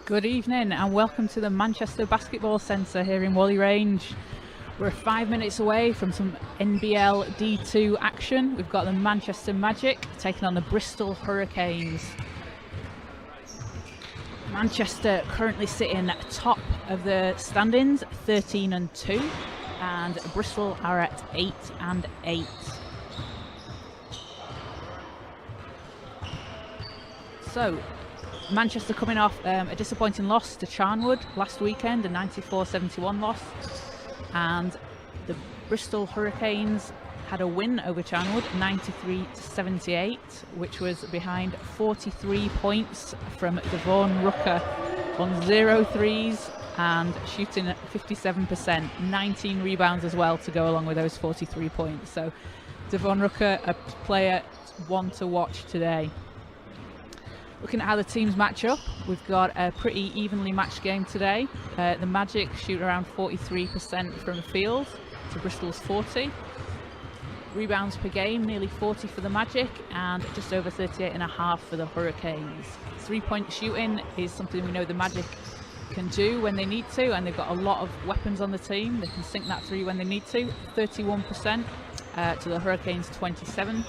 Good evening and welcome to the Manchester Basketball Centre here in Whalley Range. We're 5 minutes away from some NBL D2 action. We've got the Manchester Magic taking on the Bristol Hurricanes. Manchester currently sitting top of the standings, 13-2, and Bristol are at 8-8. So, Manchester coming off a disappointing loss to Charnwood last weekend, a 94-71 loss, and the Bristol Hurricanes had a win over Charnwood, 93-78, which was behind 43 points from Devon Rucker on 0 threes and shooting at 57%, 19 rebounds as well to go along with those 43 points. So Devon Rucker, a player one to watch today. Looking at how the teams match up, we've got a pretty evenly matched game today. The Magic shoot around 43% from the field to Bristol's 40. Rebounds per game, nearly 40 for the Magic and just over 38.5 for the Hurricanes. 3-point shooting is something we know the Magic can do when they need to, and they've got a lot of weapons on the team. They can sink that three when they need to. 31% to the Hurricanes' 27.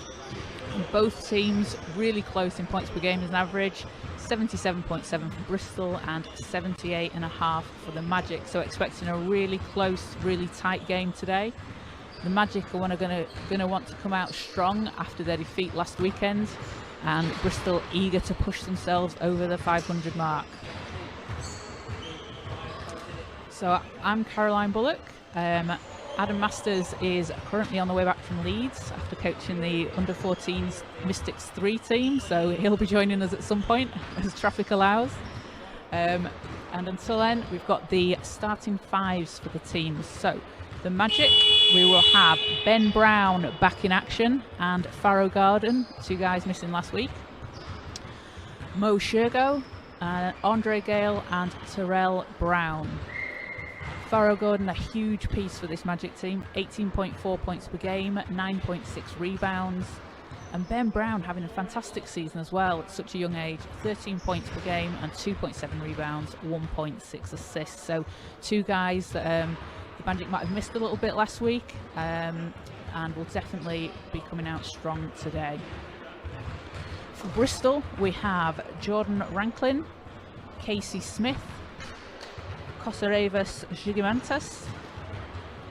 Both teams really close in points per game as an average, 77.7 for Bristol and 78.5 for the Magic. So expecting a really close, really tight game today. The Magic are going to want to come out strong after their defeat last weekend, and Bristol eager to push themselves over the 500 mark. So I'm Caroline Bullock. Adam Masters is currently on the way back from Leeds after coaching the under-14s Mystics 3 team, so he'll be joining us at some point as traffic allows. And until then, we've got the starting fives for the teams. So the Magic, we will have Ben Brown back in action and Farrow Garden, two guys missing last week. Mo Shergo, Andre Gale and Terrell Brown. Farrow Gordon, a huge piece for this Magic team, 18.4 points per game, 9.6 rebounds. And Ben Brown having a fantastic season as well at such a young age, 13 points per game and 2.7 rebounds, 1.6 assists. So two guys that the Magic might have missed a little bit last week and will definitely be coming out strong today. For Bristol, we have Jordan Ranklin, Casey Smith, Kosarevis Gigantas,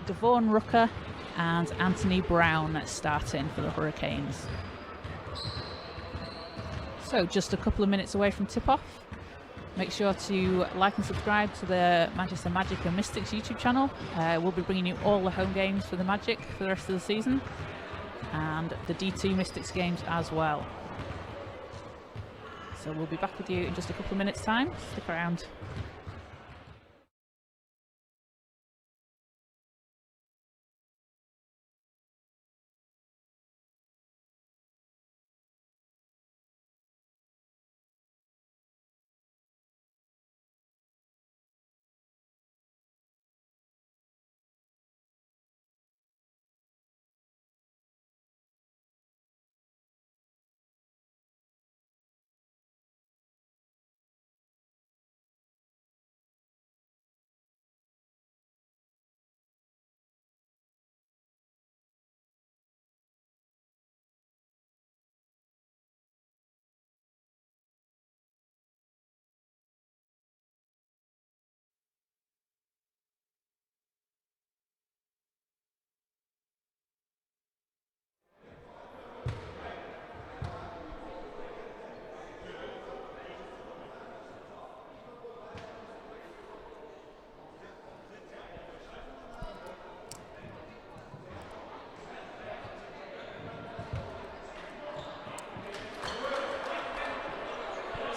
Devon Rucker and Anthony Brown starting for the Hurricanes. So just a couple of minutes away from tip-off. Make sure to like and subscribe to the Manchester Magic and Mystics YouTube channel. We'll be bringing you all the home games for the Magic for the rest of the season and the D2 Mystics games as well. So we'll be back with you in just a couple of minutes time. Stick around.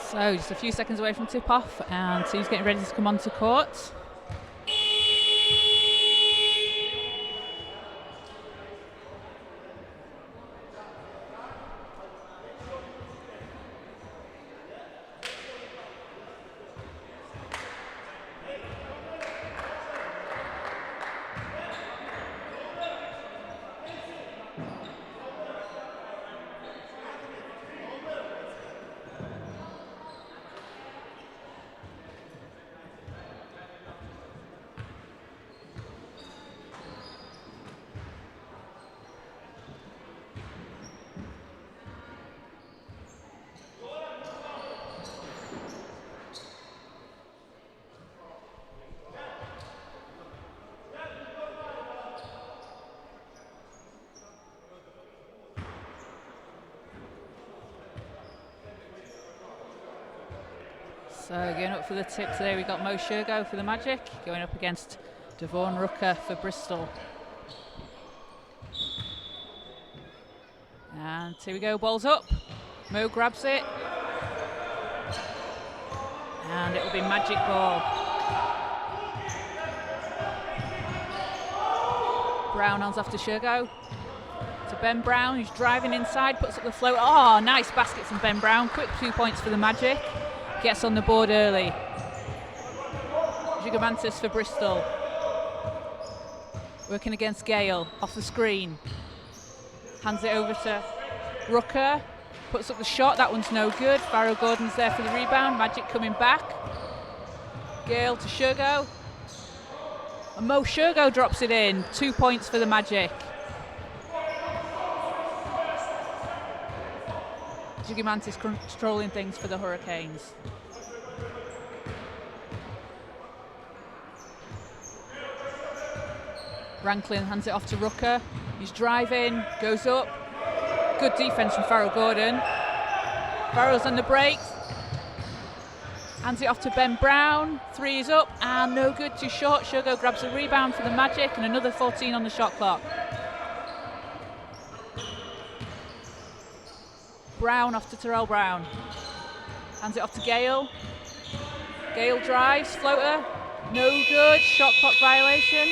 So just a few seconds away from tip-off and teams getting ready to come onto court. So going up for the tips there, we've got Mo Shergo for the Magic, going up against Devon Rucker for Bristol. And here we go, ball's up. Mo grabs it. And it will be Magic ball. Brown hands off to Shergo. To Ben Brown, who's driving inside, puts up the float. Oh, nice baskets from Ben Brown. Quick 2 points for the Magic. Gets on the board early. Gigamantis for Bristol. Working against Gale, off the screen. Hands it over to Rucker. Puts up the shot, that one's no good. Farrell Gordon's there for the rebound. Magic coming back. Gale to Shergo. And Mo Shergo drops it in. 2 points for the Magic. Gigamantis controlling things for the Hurricanes. Ranklin hands it off to Rucker. He's driving, goes up. Good defense from Farrell Gordon. Farrell's on the break. Hands it off to Ben Brown. 3 is up and no good, too short. Shergo grabs a rebound for the Magic and another 14 on the shot clock. Brown off to Terrell Brown. Hands it off to Gale. Gale drives, floater. No good, shot clock violation.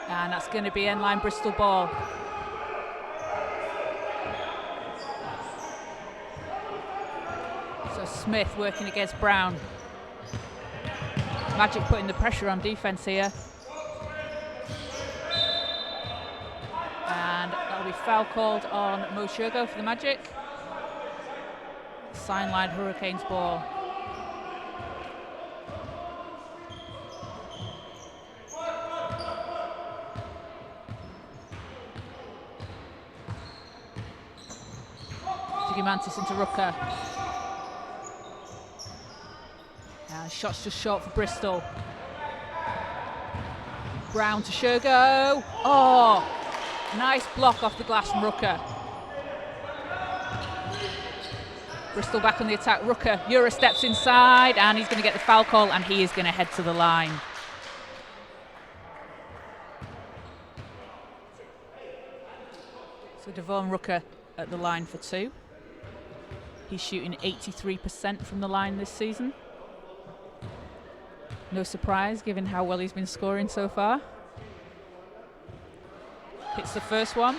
And that's going to be end-line Bristol ball. So Smith working against Brown. Magic putting the pressure on defense here. And that'll be foul called on Mo Shergo for the Magic. Sideline Hurricanes ball. Gigamantis into Rucker. Shots just short for Bristol. Brown to Shergo. Oh, nice block off the glass from Rucker. Bristol back on the attack. Rucker, Euro steps inside and he's going to get the foul call and he is going to head to the line. So Devon Rucker at the line for 2. He's shooting 83% from the line this season. No surprise, given how well he's been scoring so far. Hits the first one.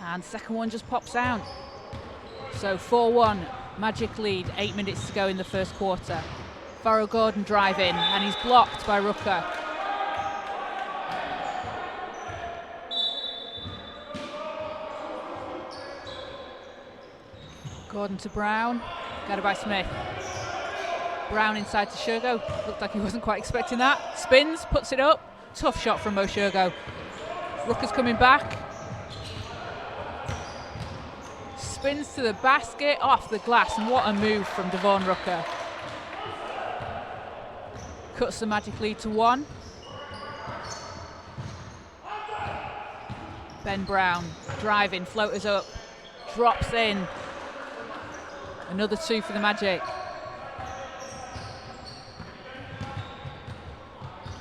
And second one just pops out. So 4-1, Magic lead, 8 minutes to go in the first quarter. Farrell Gordon driving, and he's blocked by Rucker. Gordon to Brown, got it by Smith. Brown inside to Shergo, looked like he wasn't quite expecting that. Spins, puts it up, tough shot from Mo Shergo. Rucker's coming back. Spins to the basket, off the glass, and what a move from Devon Rucker. Cuts the Magic lead to 1. Ben Brown, driving, floaters up, drops in. Another 2 for the Magic.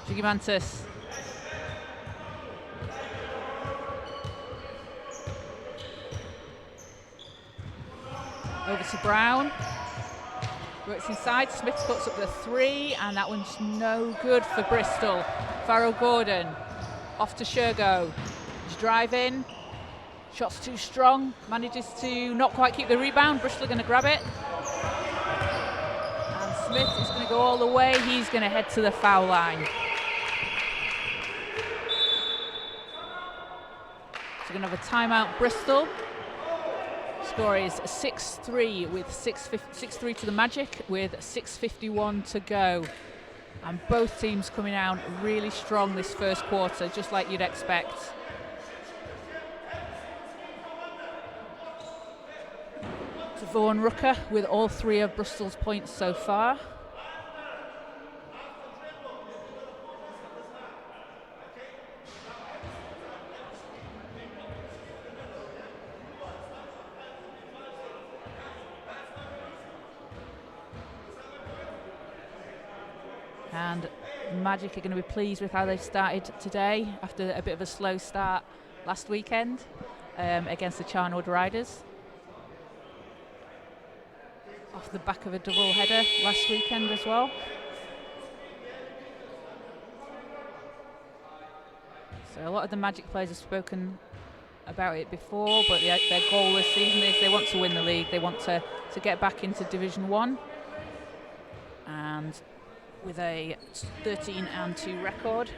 Gigamantis. Over to Brown. Works inside. Smith puts up the 3, and that one's no good for Bristol. Farrell Gordon. Off to Shergo. He's driving. Shot's too strong, manages to not quite keep the rebound. Bristol are going to grab it. And Smith is going to go all the way. He's going to head to the foul line. So we're going to have a timeout, Bristol. Score is 6-3 with 6-3 to the Magic with 6:51 to go. And both teams coming out really strong this first quarter, just like you'd expect. Vaughan Rooker with all 3 of Bristol's points so far. And Magic are going to be pleased with how they've started today after a bit of a slow start last weekend against the Charnwood Riders. Off the back of a double header last weekend as well. So a lot of the Magic players have spoken about it before, but their goal this season is they want to win the league. They want to get back into Division 1. And with a 13-2 record,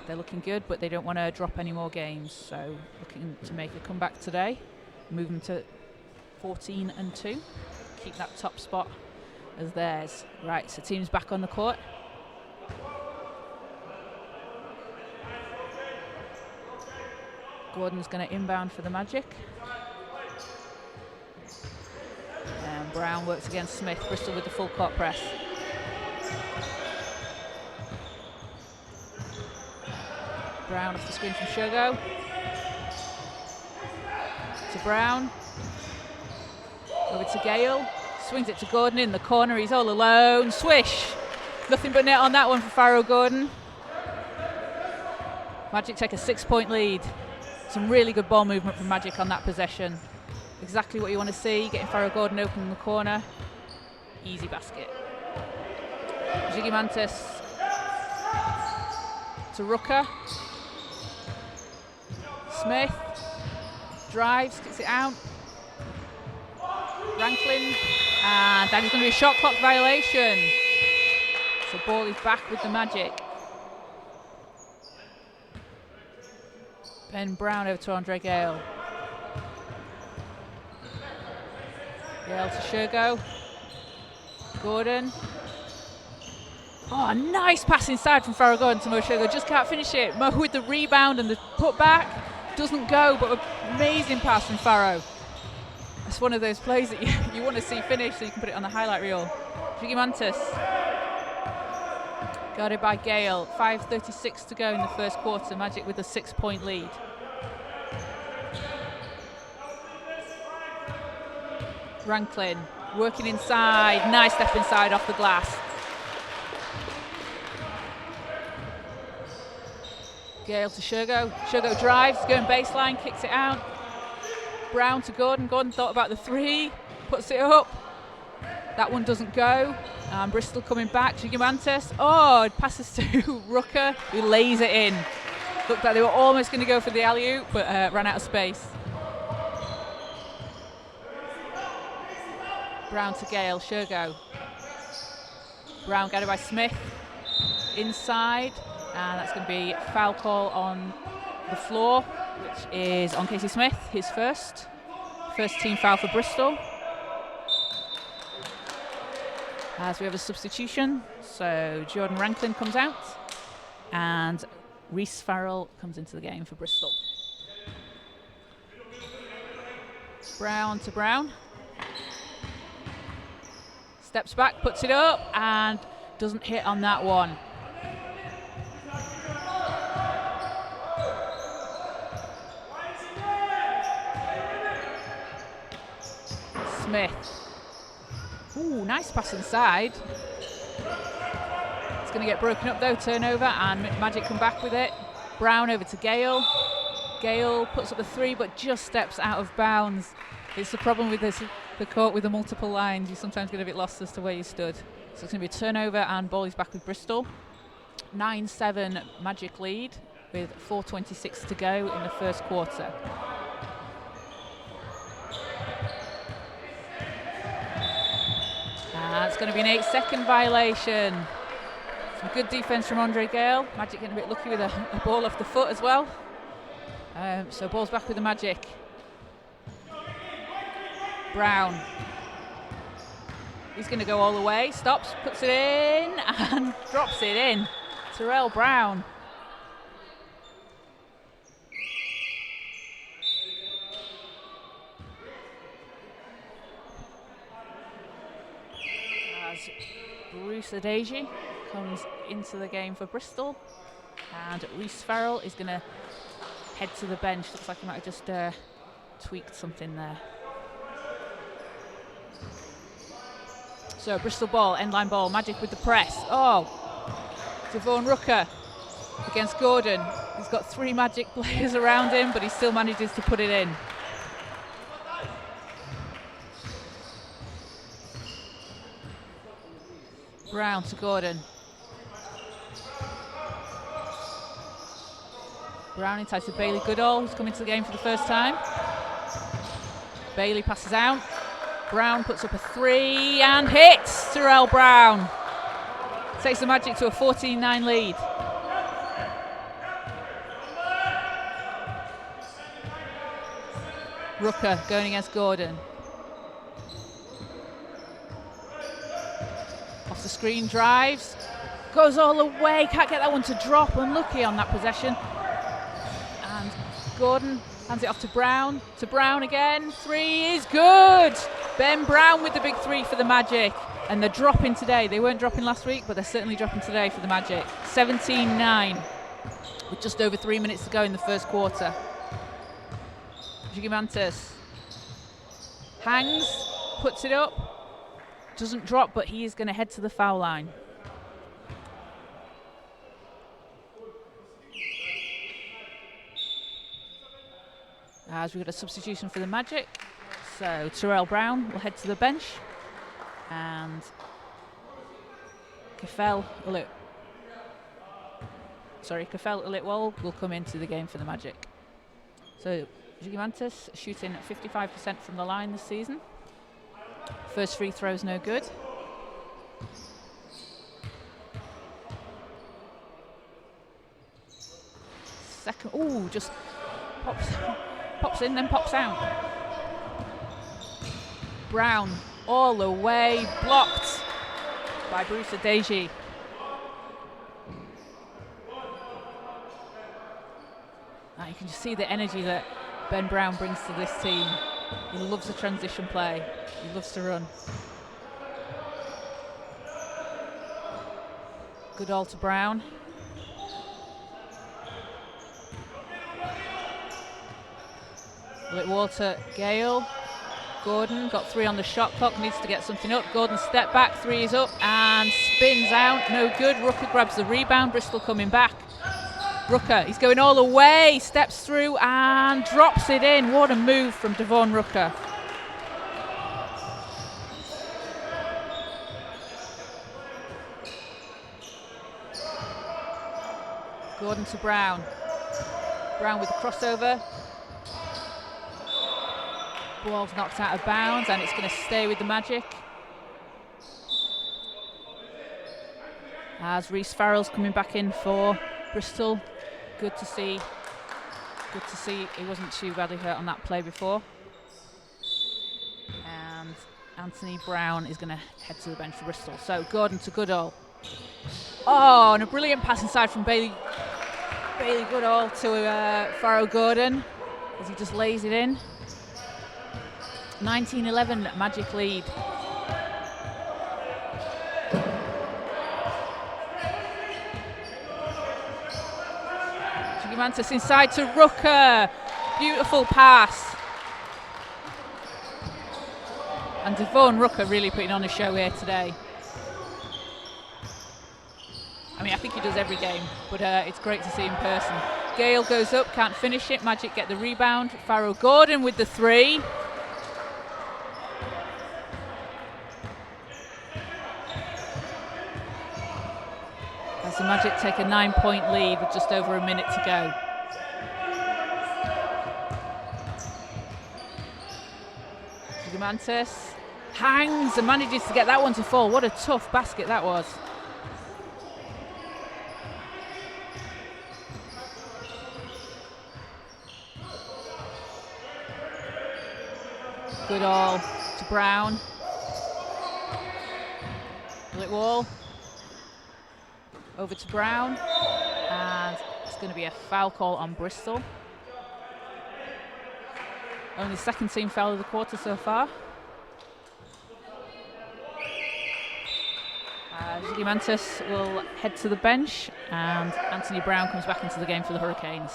they're looking good, but they don't want to drop any more games. So looking to make a comeback today, move them to 14-2, keep that top spot as theirs. Right, so team's back on the court. Gordon's going to inbound for the Magic. And Brown works against Smith. Bristol with the full court press. Brown off the screen from Shogo. To Brown. Over to Gale. Swings it to Gordon in the corner. He's all alone. Swish. Nothing but net on that one for Farrow Gordon. Magic take a 6-point lead. Some really good ball movement from Magic on that possession. Exactly what you want to see. Getting Farrow Gordon open in the corner. Easy basket. Jiggy Mantis to Rooker. Smith drives, kicks it out. Ranklin, and that is going to be a shot clock violation. So ball is back with the Magic. Ben Brown over to Andre Gale. Gale to Shogo. Gordon. Oh, nice pass inside from Farrow Gordon to Mo Shogo. Just can't finish it. Mo with the rebound and the put back. Doesn't go, but an amazing pass from Farrow. It's one of those plays that you want to see finished so you can put it on the highlight reel. Jiggy Mantis. Guarded by Gale. 5:36 to go in the first quarter. Magic with a 6-point lead. Ranklin working inside. Nice step inside off the glass. Gale to Shogo. Shogo drives, going baseline, kicks it out. Brown to Gordon. Gordon thought about the 3, puts it up. That one doesn't go. Bristol coming back. Jiggy Mantis. Oh, it passes to Rooker, who lays it in. Looked like they were almost going to go for the alley-oop, but ran out of space. Brown to Gale. Shogo. Brown guarded by Smith. Inside. And that's going to be foul call on the floor, which is on Casey Smith, his first team foul for Bristol. As we have a substitution, so Jordan Ranklin comes out and Reese Farrell comes into the game for Bristol. Brown to Brown. Steps back, puts it up, and doesn't hit on that one. Smith. Ooh, nice pass inside. It's going to get broken up though, turnover, and Magic come back with it. Brown over to Gale. Gale puts up the 3, but just steps out of bounds. It's the problem with the court with the multiple lines. You sometimes get a bit lost as to where you stood. So it's going to be a turnover, and ball is back with Bristol. 9-7 Magic lead with 4:26 to go in the first quarter. It's going to be an 8-second violation. Some good defense from Andre Gale. Magic getting a bit lucky with a ball off the foot as well. So ball's back with the Magic. Brown. He's going to go all the way. Stops, puts it in, and drops it in. Terrell Brown. Bruce Adeji comes into the game for Bristol, and Reece Farrell is going to head to the bench. Looks like he might have just tweaked something there. So Bristol ball, end-line ball, Magic with the press. Oh, Devon Rooker against Gordon. He's got 3 Magic players around him, but he still manages to put it in. Brown to Gordon. Brown entices to Bailey Goodall, who's come into the game for the first time. Bailey passes out. Brown puts up a 3 and hits Terrell Brown. Takes the Magic to a 14-9 lead. Rooker going against Gordon. Off the screen, drives. Goes all the way, can't get that one to drop. Unlucky on that possession. And Gordon hands it off to Brown. To Brown again. 3 is good. Ben Brown with the big 3 for the Magic. And they're dropping today. They weren't dropping last week, but they're certainly dropping today for the Magic. 17-9 with just over 3 minutes to go in the first quarter. Gigantes hangs, puts it up, doesn't drop, but he is going to head to the foul line. As we've got a substitution for the Magic, so Terrell Brown will head to the bench, and Kafel Ulitwal will come into the game for the Magic. So Gigantes shooting at 55% from the line this season. First free throw's no good. Second, just pops in, then pops out. Brown all the way, blocked by Bruce Adeji. You can just see the energy that Ben Brown brings to this team. He loves a transition play. He loves to run. Goodall to Brown. Litwater, Gale. Gordon got 3 on the shot clock, needs to get something up. Gordon step back, 3 is up and spins out. No good. Rooker grabs the rebound. Bristol coming back. Rooker, he's going all the way, steps through and drops it in. What a move from Devon Rooker. Gordon to Brown. Brown with the crossover. Ball's knocked out of bounds and it's going to stay with the Magic. As Reece Farrell's coming back in for Bristol. Good to see he wasn't too badly hurt on that play before. And Anthony Brown is going to head to the bench for Bristol. So Gordon to Goodall. Oh, and a brilliant pass inside from Bailey Goodall to Farrell Gordon as he just lays it in. 19-11 Magic lead. Gigantes inside to Rooker. Beautiful pass. And Devon Rooker really putting on a show here today. I mean, I think he does every game, but it's great to see in person. Gale goes up, can't finish it. Magic get the rebound. Farrell Gordon with the 3. As the Magic take a 9-point lead with just over a minute to go. Gigantes hangs and manages to get that one to fall. What a tough basket that was. Goodall to Brown. Litwall. Over to Brown. And it's going to be a foul call on Bristol. Only the second team foul of the quarter so far. Ziggy Mantis will head to the bench, and Anthony Brown comes back into the game for the Hurricanes.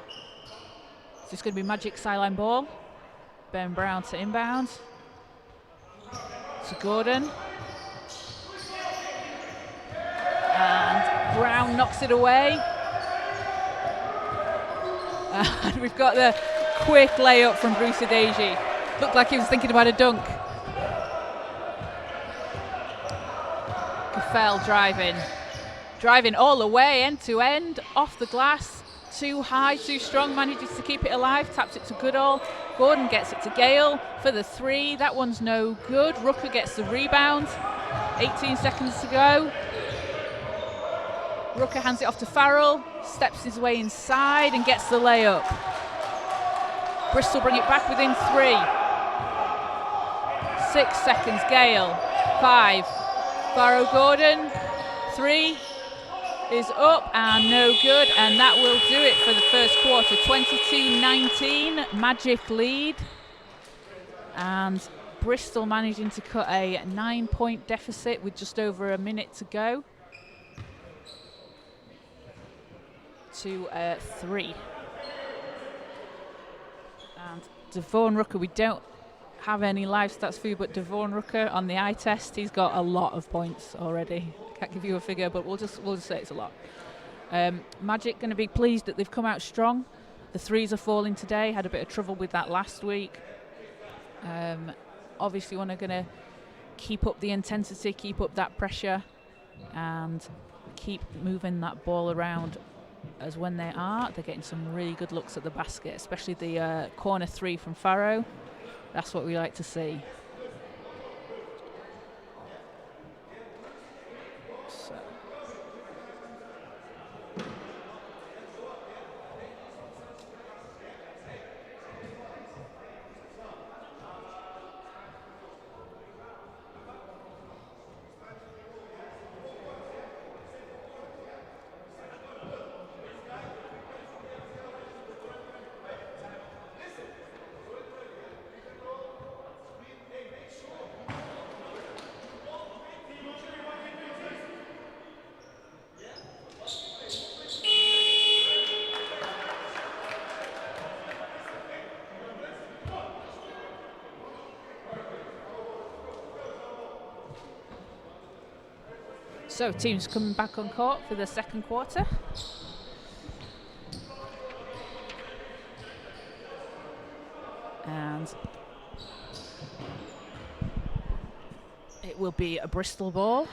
So it's going to be Magic sideline ball. Ben Brown to inbound. To Gordon. And Brown knocks it away. And we've got the quick layup from Bruce Adeji. Looked like he was thinking about a dunk. Fell driving all the way, end to end, off the glass, too high, too strong, manages to keep it alive, taps it to Goodall. Gordon gets it to Gale for the three. That one's no good. Rooker gets the rebound. 18 seconds to go. Rooker hands it off to Farrell, steps his way inside and gets the layup. Bristol bring it back within 3. 6 seconds, Gale. 5. Farrell Gordon, 3 is up and no good, and that will do it for the first quarter. 22-19, Magic lead, and Bristol managing to cut a 9-point deficit with just over a minute to go to 3. And Devon Rooker, we don't have any live stats for you, but Devon Rooker on the eye test, he's got a lot of points already. Can't give you a figure, but we'll just say it's a lot. Magic going to be pleased that they've come out strong. The threes are falling today. Had a bit of trouble with that last week. Obviously, want to going to keep up the intensity, keep up that pressure, and keep moving that ball around. As when they're getting some really good looks at the basket, especially the corner 3 from Farrow. That's what we like to see. So teams coming back on court for the second quarter. And it will be a Bristol ball.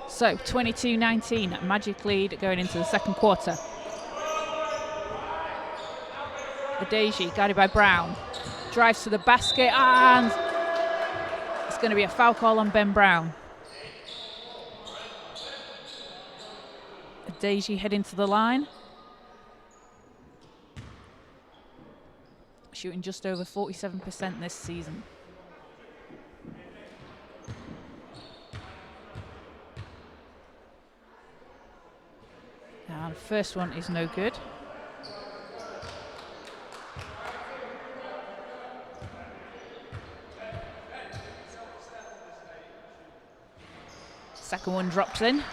So 22-19, Magic lead going into the second quarter. Adeji, guided by Brown, drives to the basket, and it's going to be a foul call on Ben Brown. Adeji heading to the line. Shooting just over 47% this season. And first one is no good. Second one drops in.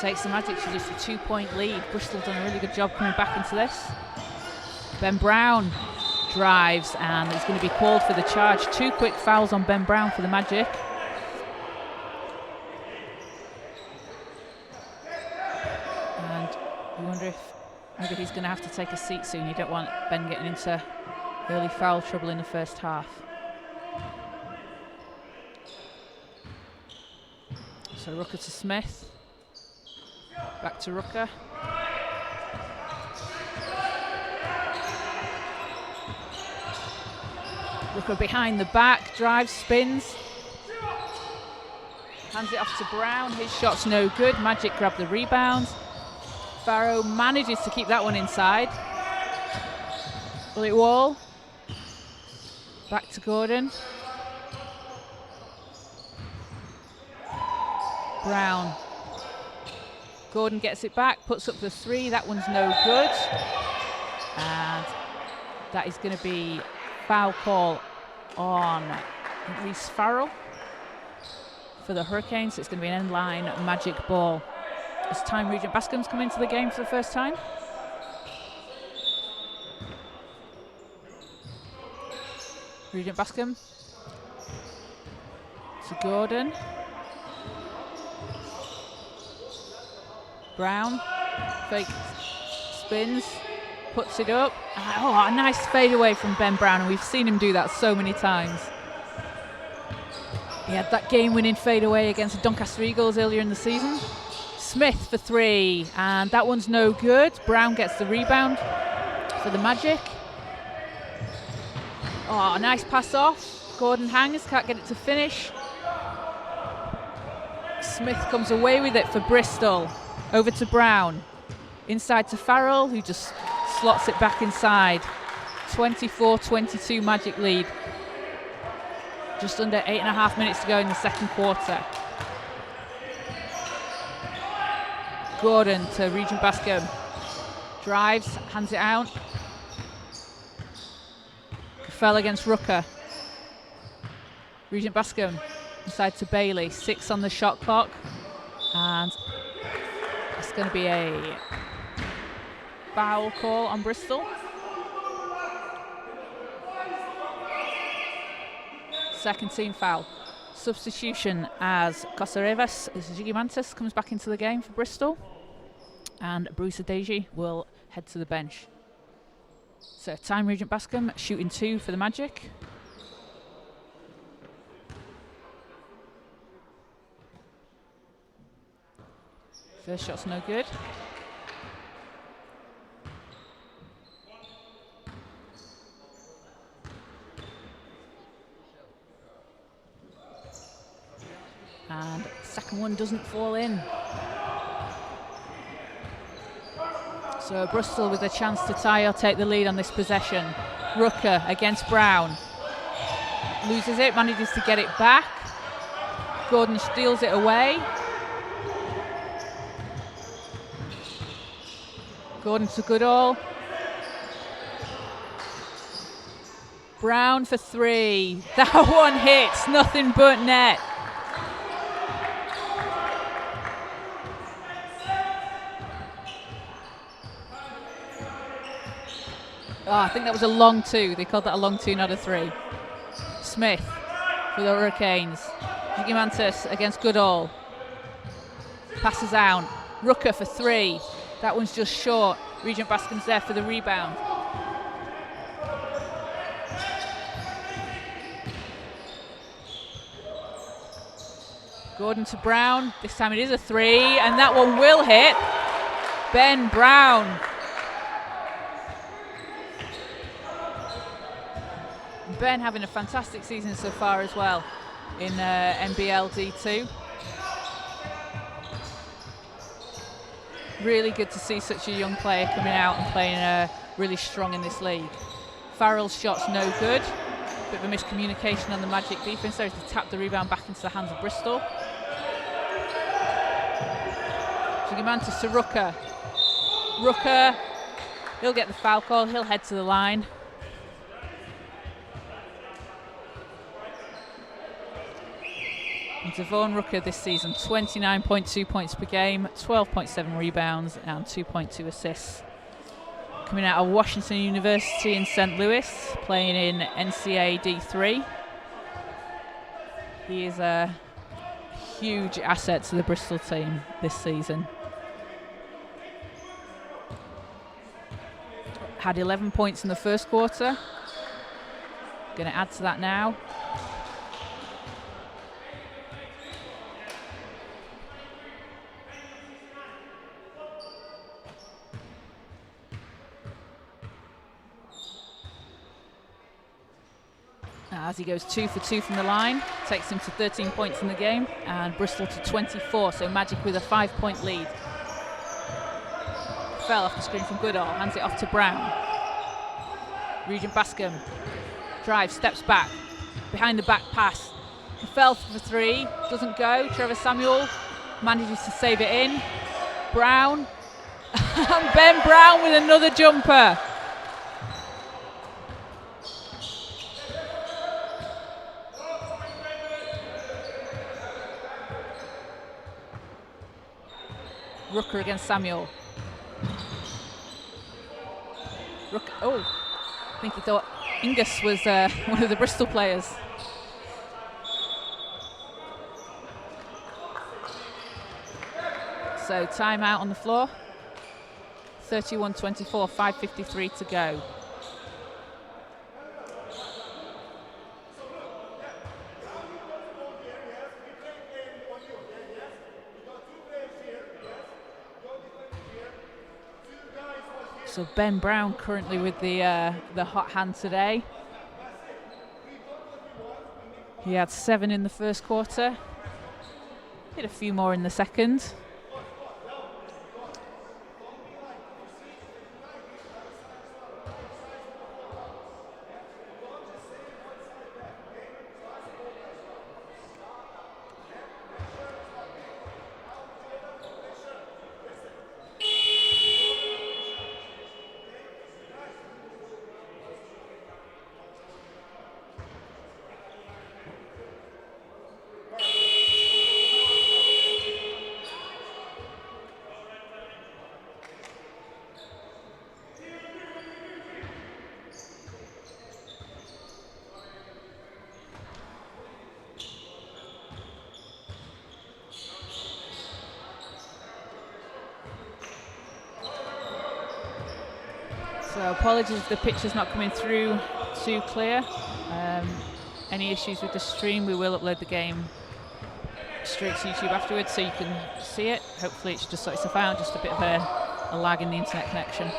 Takes the Magic to just a 2-point lead. Bristol done a really good job coming back into this. Ben Brown drives, and it's going to be called for the charge. 2 quick fouls on Ben Brown for the Magic. And you wonder if maybe he's going to have to take a seat soon. You don't want Ben getting into early foul trouble in the first half. So Rooker to Smith. Back to Rooker. Rooker behind the back, drives, spins. Hands it off to Brown. His shot's no good. Magic grab the rebound. Farrow manages to keep that one inside. Bullet wall. Back to Gordon. Brown. Gordon gets it back, puts up the 3. That one's no good. And that is going to be foul call on Reese Farrell for the Hurricanes. It's going to be an end line magic ball. As Time Regent Bascom's come into the game for the first time. Regent Bascom to Gordon. Brown, fake spins, puts it up. Oh, a nice fade away from Ben Brown, and we've seen him do that so many times. He had that game-winning fadeaway against the Doncaster Eagles earlier in the season. Smith for 3, and that one's no good. Brown gets the rebound for the Magic. Oh, nice pass off. Gordon hangs, can't get it to finish. Smith comes away with it for Bristol. Over to Brown. Inside to Farrell, who just slots it back inside. 24-22 Magic lead. Just under 8.5 minutes to go in the second quarter. Gordon to Regent Bascom. Drives, hands it out. Fell against Rooker. Regent Bascom inside to Bailey. 6 on the shot clock. And it's going to be a foul call on Bristol. Second team foul. Substitution as Kosarevas, Gigimantas comes back into the game for Bristol. And Bruce Adeji will head to the bench. So Time Regent Bascom shooting 2 for the Magic. First shot's no good. And second one doesn't fall in. So Bristol with a chance to tie or take the lead on this possession. Rooker against Brown. Loses it, manages to get it back. Gordon steals it away. Gordon to Goodall. Brown for 3. That one hits, nothing but net. Oh, I think that was a long 2. They called that a long 2, not a 3. Smith for the Hurricanes. Gigimantas against Goodall. Passes out. Rooker for 3. That one's just short. Regent Bascom's there for the rebound. Gordon to Brown. This time it is a 3, and that one will hit. Ben Brown. Ben having a fantastic season so far as well in NBL D2. Really good to see such a young player coming out and playing really strong in this league. Farrell's shot's no good. Bit of a miscommunication on the Magic defense there as they tap the rebound back into the hands of Bristol. Gigimantas to Rooker. Rooker, he'll get the foul call, he'll head to the line. And Devon Rooker this season, 29.2 points per game, 12.7 rebounds and 2.2 assists. Coming out of Washington University in St. Louis, playing in NCAA D3. He is a huge asset to the Bristol team this season. Had 11 points in the first quarter. Going to add to that now. As he goes 2 for 2 from the line, takes him to 13 points in the game, and Bristol to 24, so Magic with a 5-point lead. Fell off the screen from Goodall, hands it off to Brown. Regent Bascom drives, steps back, behind the back pass. Fell for 3, doesn't go. Trevor Samuel manages to save it in. Brown, and Ben Brown with another jumper. Rooker against Samuel. Rooker, oh, I think he thought Ingus was one of the Bristol players. So timeout on the floor. 31-24, 5:53 to go. So Ben Brown currently with the hot hand today. He had 7 in the first quarter. Hit a few more in the second. So apologies if the picture's not coming through too clear. Any issues with the stream, we will upload the game straight to YouTube afterwards so you can see it. Hopefully it should just sort itself out, just a bit of a lag in the internet connection.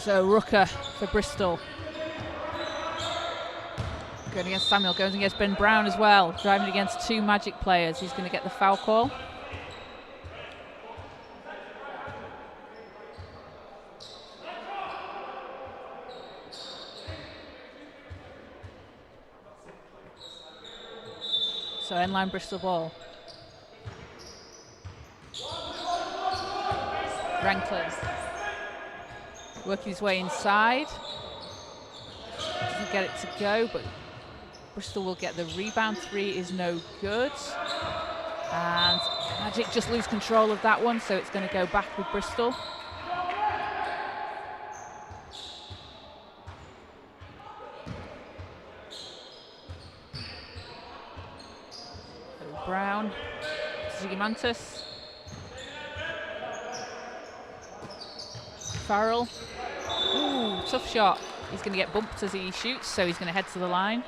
So Rooker for Bristol. Going against Samuel, going against Ben Brown as well. Driving against 2 Magic players. He's going to get the foul call. So end-line Bristol ball. Ranklin working his way inside. Doesn't get it to go, but Bristol will get the rebound. 3 is no good. And Magic just lose control of that one, so it's going to go back with Bristol. Brown, Zigimantis, Farrell. Ooh, tough shot. He's going to get bumped as he shoots, so he's going to head to the line.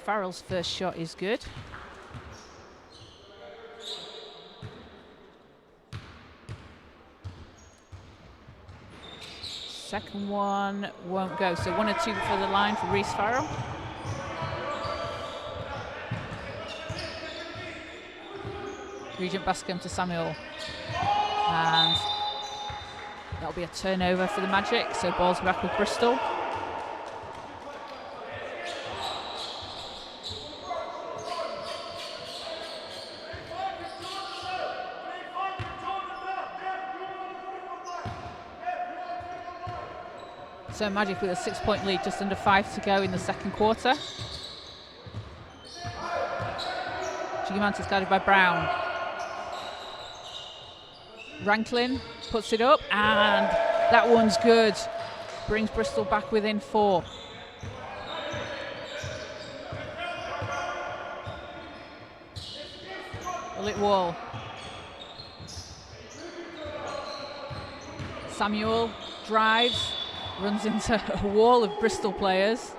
Farrell's first shot is good. Second one won't go, so 1 or 2 for the line for Reese Farrell. Regent Bascom to Samuel. And that'll be a turnover for the Magic, so ball's back with Bristol. So Magic with a 6-point lead, just under 5 to go in the second quarter. Gigamantis guarded by Brown. Ranklin puts it up, and that one's good. Brings Bristol back within 4. Lit wall. Samuel drives. Runs into a wall of Bristol players.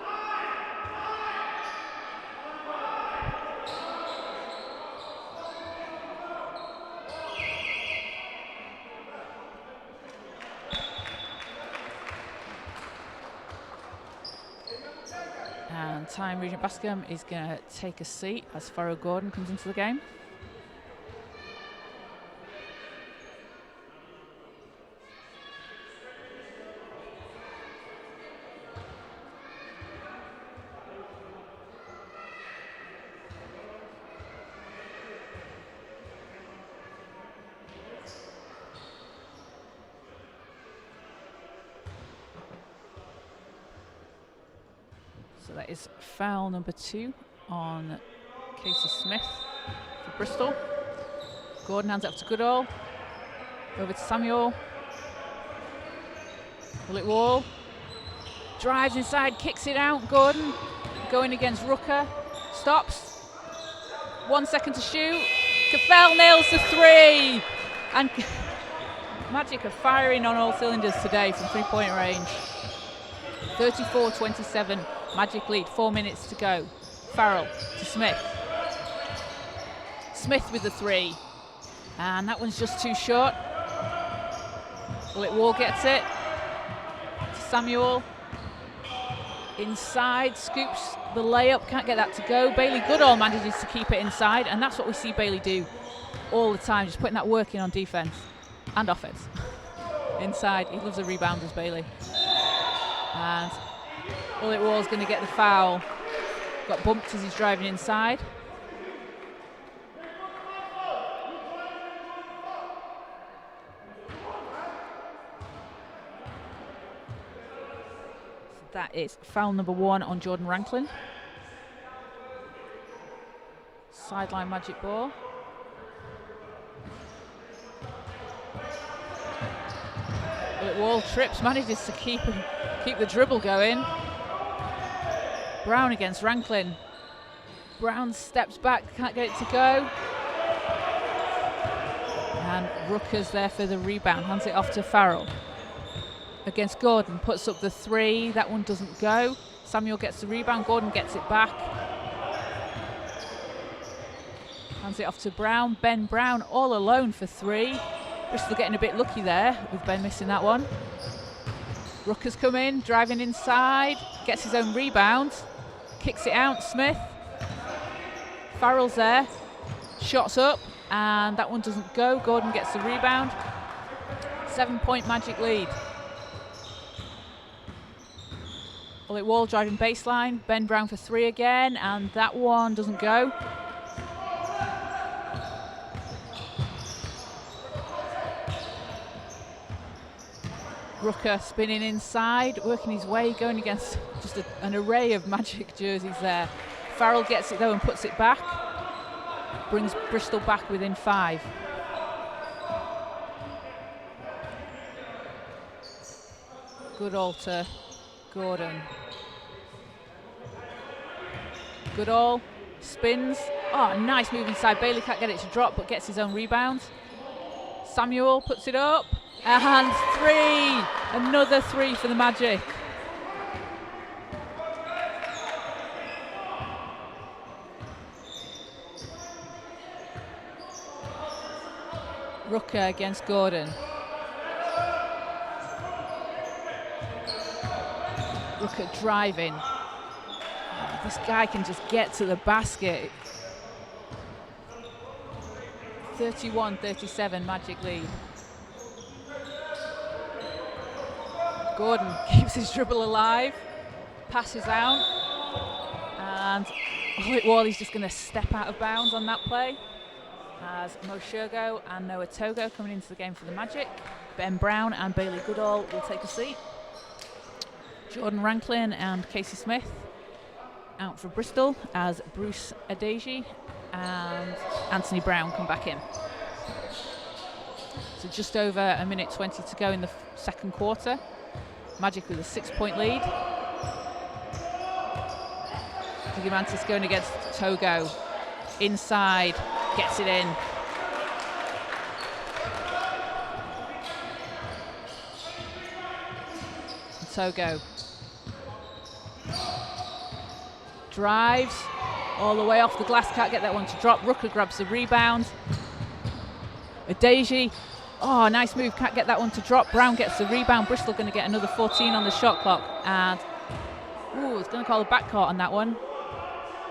And time Regent Bascom is going to take a seat as Farrell Gordon comes into the game. So that is foul number 2 on Casey Smith for Bristol. Gordon hands it up to Goodall. Over to Samuel. Bullet wall. Drives inside, kicks it out. Gordon going against Rooker. Stops. 1 second to shoot. Cafell nails the 3. And Magic are firing on all cylinders today from 3-point range. 34-27. Magic lead. 4 minutes to go. Farrell to Smith. Smith with the 3. And that one's just too short. Bullet wall gets it. To Samuel. Inside, scoops the layup, can't get that to go. Bailey Goodall manages to keep it inside, and that's what we see Bailey do all the time, just putting that work in on defense and offense. Inside, he loves the rebounders, Bailey. And Bullet Wall's going to get the foul. Got bumped as he's driving inside. That is foul number 1 on Jordan Ranklin. Sideline Magic ball. Bullet Wall trips, manages to keep the dribble going. Brown against Ranklin. Brown steps back, can't get it to go. And Rooker's there for the rebound, hands it off to Farrell. Against Gordon, puts up the 3, that one doesn't go. Samuel gets the rebound, Gordon gets it back. Hands it off to Brown, Ben Brown all alone for 3. Bristol getting a bit lucky there with Ben missing that one. Rooker's come in, driving inside, gets his own rebound, kicks it out, Smith. Farrell's there, shots up, and that one doesn't go. Gordon gets the rebound. 7-point Magic lead. Bullet Wall driving baseline, Ben Brown for 3 again, and that one doesn't go. Rooker spinning inside, working his way, going against just an array of Magic jerseys there. Farrell gets it though and puts it back. Brings Bristol back within 5. Goodall to Gordon. Goodall spins. Oh, nice move inside. Bailey can't get it to drop, but gets his own rebound. Samuel puts it up. And 3. Another 3 for the Magic. Rooker against Gordon. Rooker driving. Oh, this guy can just get to the basket. 31-37 Magic lead. Gordon keeps his dribble alive, passes out, and Bullet Wall, he's just going to step out of bounds on that play. As Mo Shergo and Noah Togo coming into the game for the Magic. Ben Brown and Bailey Goodall will take a seat. Jordan Ranklin and Casey Smith out for Bristol as Bruce Adeji and Anthony Brown come back in. So just over 1:20 to go in the second quarter. Magic with a 6-point lead. Gigantis going against Togo. Inside, gets it in. Togo drives all the way off the glass, can't get that one to drop. Rooker grabs the rebound. Adeji, oh, nice move, can't get that one to drop. Brown gets the rebound. Bristol going to get another 14 on the shot clock, and it's going to call a backcourt on that one.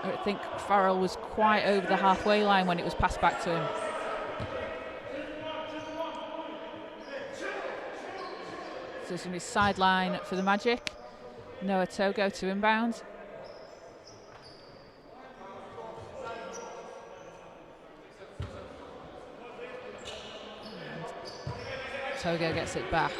I think Farrell was quite over the halfway line when it was passed back to him. So it's going to be sideline for the Magic. Noah Togo to inbound. And Togo gets it back.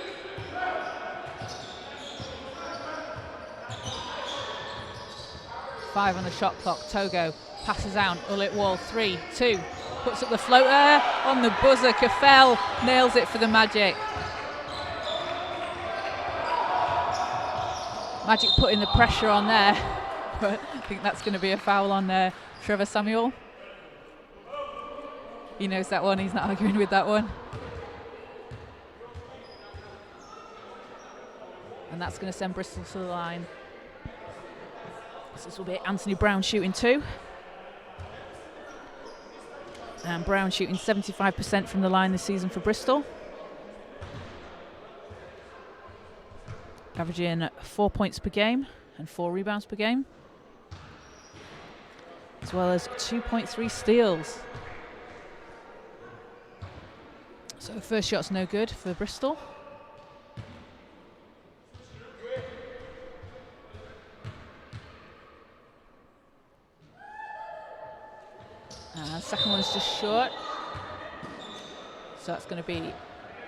5 on the shot clock. Togo passes out. Ullit Wall, 3, 2. Puts up the floater on the buzzer. Kafel nails it for the Magic. Magic putting the pressure on there, but I think that's going to be a foul on Trevor Samuel. He knows that one, he's not arguing with that one. And that's going to send Bristol to the line. So this will be Anthony Brown shooting 2. And Brown shooting 75% from the line this season for Bristol. Averaging 4 points per game and 4 rebounds per game, as well as 2.3 steals. So first shot's no good for Bristol. Second one's just short. So that's going to be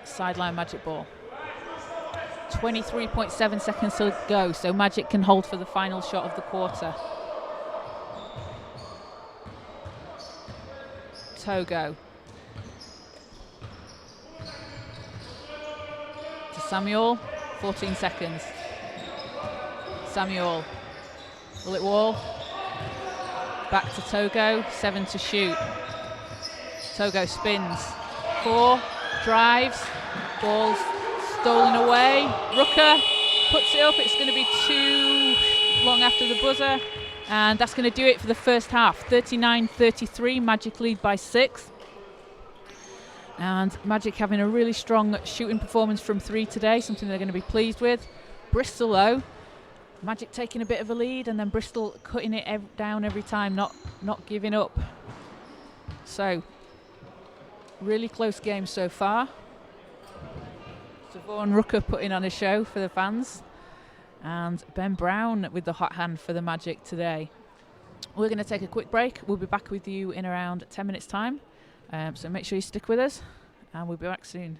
sideline Magic ball. 23.7 seconds to go, so Magic can hold for the final shot of the quarter. Togo. To Samuel, 14 seconds. Samuel. Ullit Wall. Back to Togo, 7 to shoot. Togo spins. 4, drives, balls stolen away. Rucker puts it up. It's going to be too long after the buzzer. And that's going to do it for the first half. 39-33, Magic lead by 6. And Magic having a really strong shooting performance from 3 today, something they're going to be pleased with. Bristol, though, Magic taking a bit of a lead, and then Bristol cutting it down every time, not giving up. So, really close game so far. Vaughan Rucker putting on a show for the fans, and Ben Brown with the hot hand for the Magic today. We're going to take a quick break. We'll be back with you in around 10 minutes time, so make sure you stick with us, and we'll be back soon.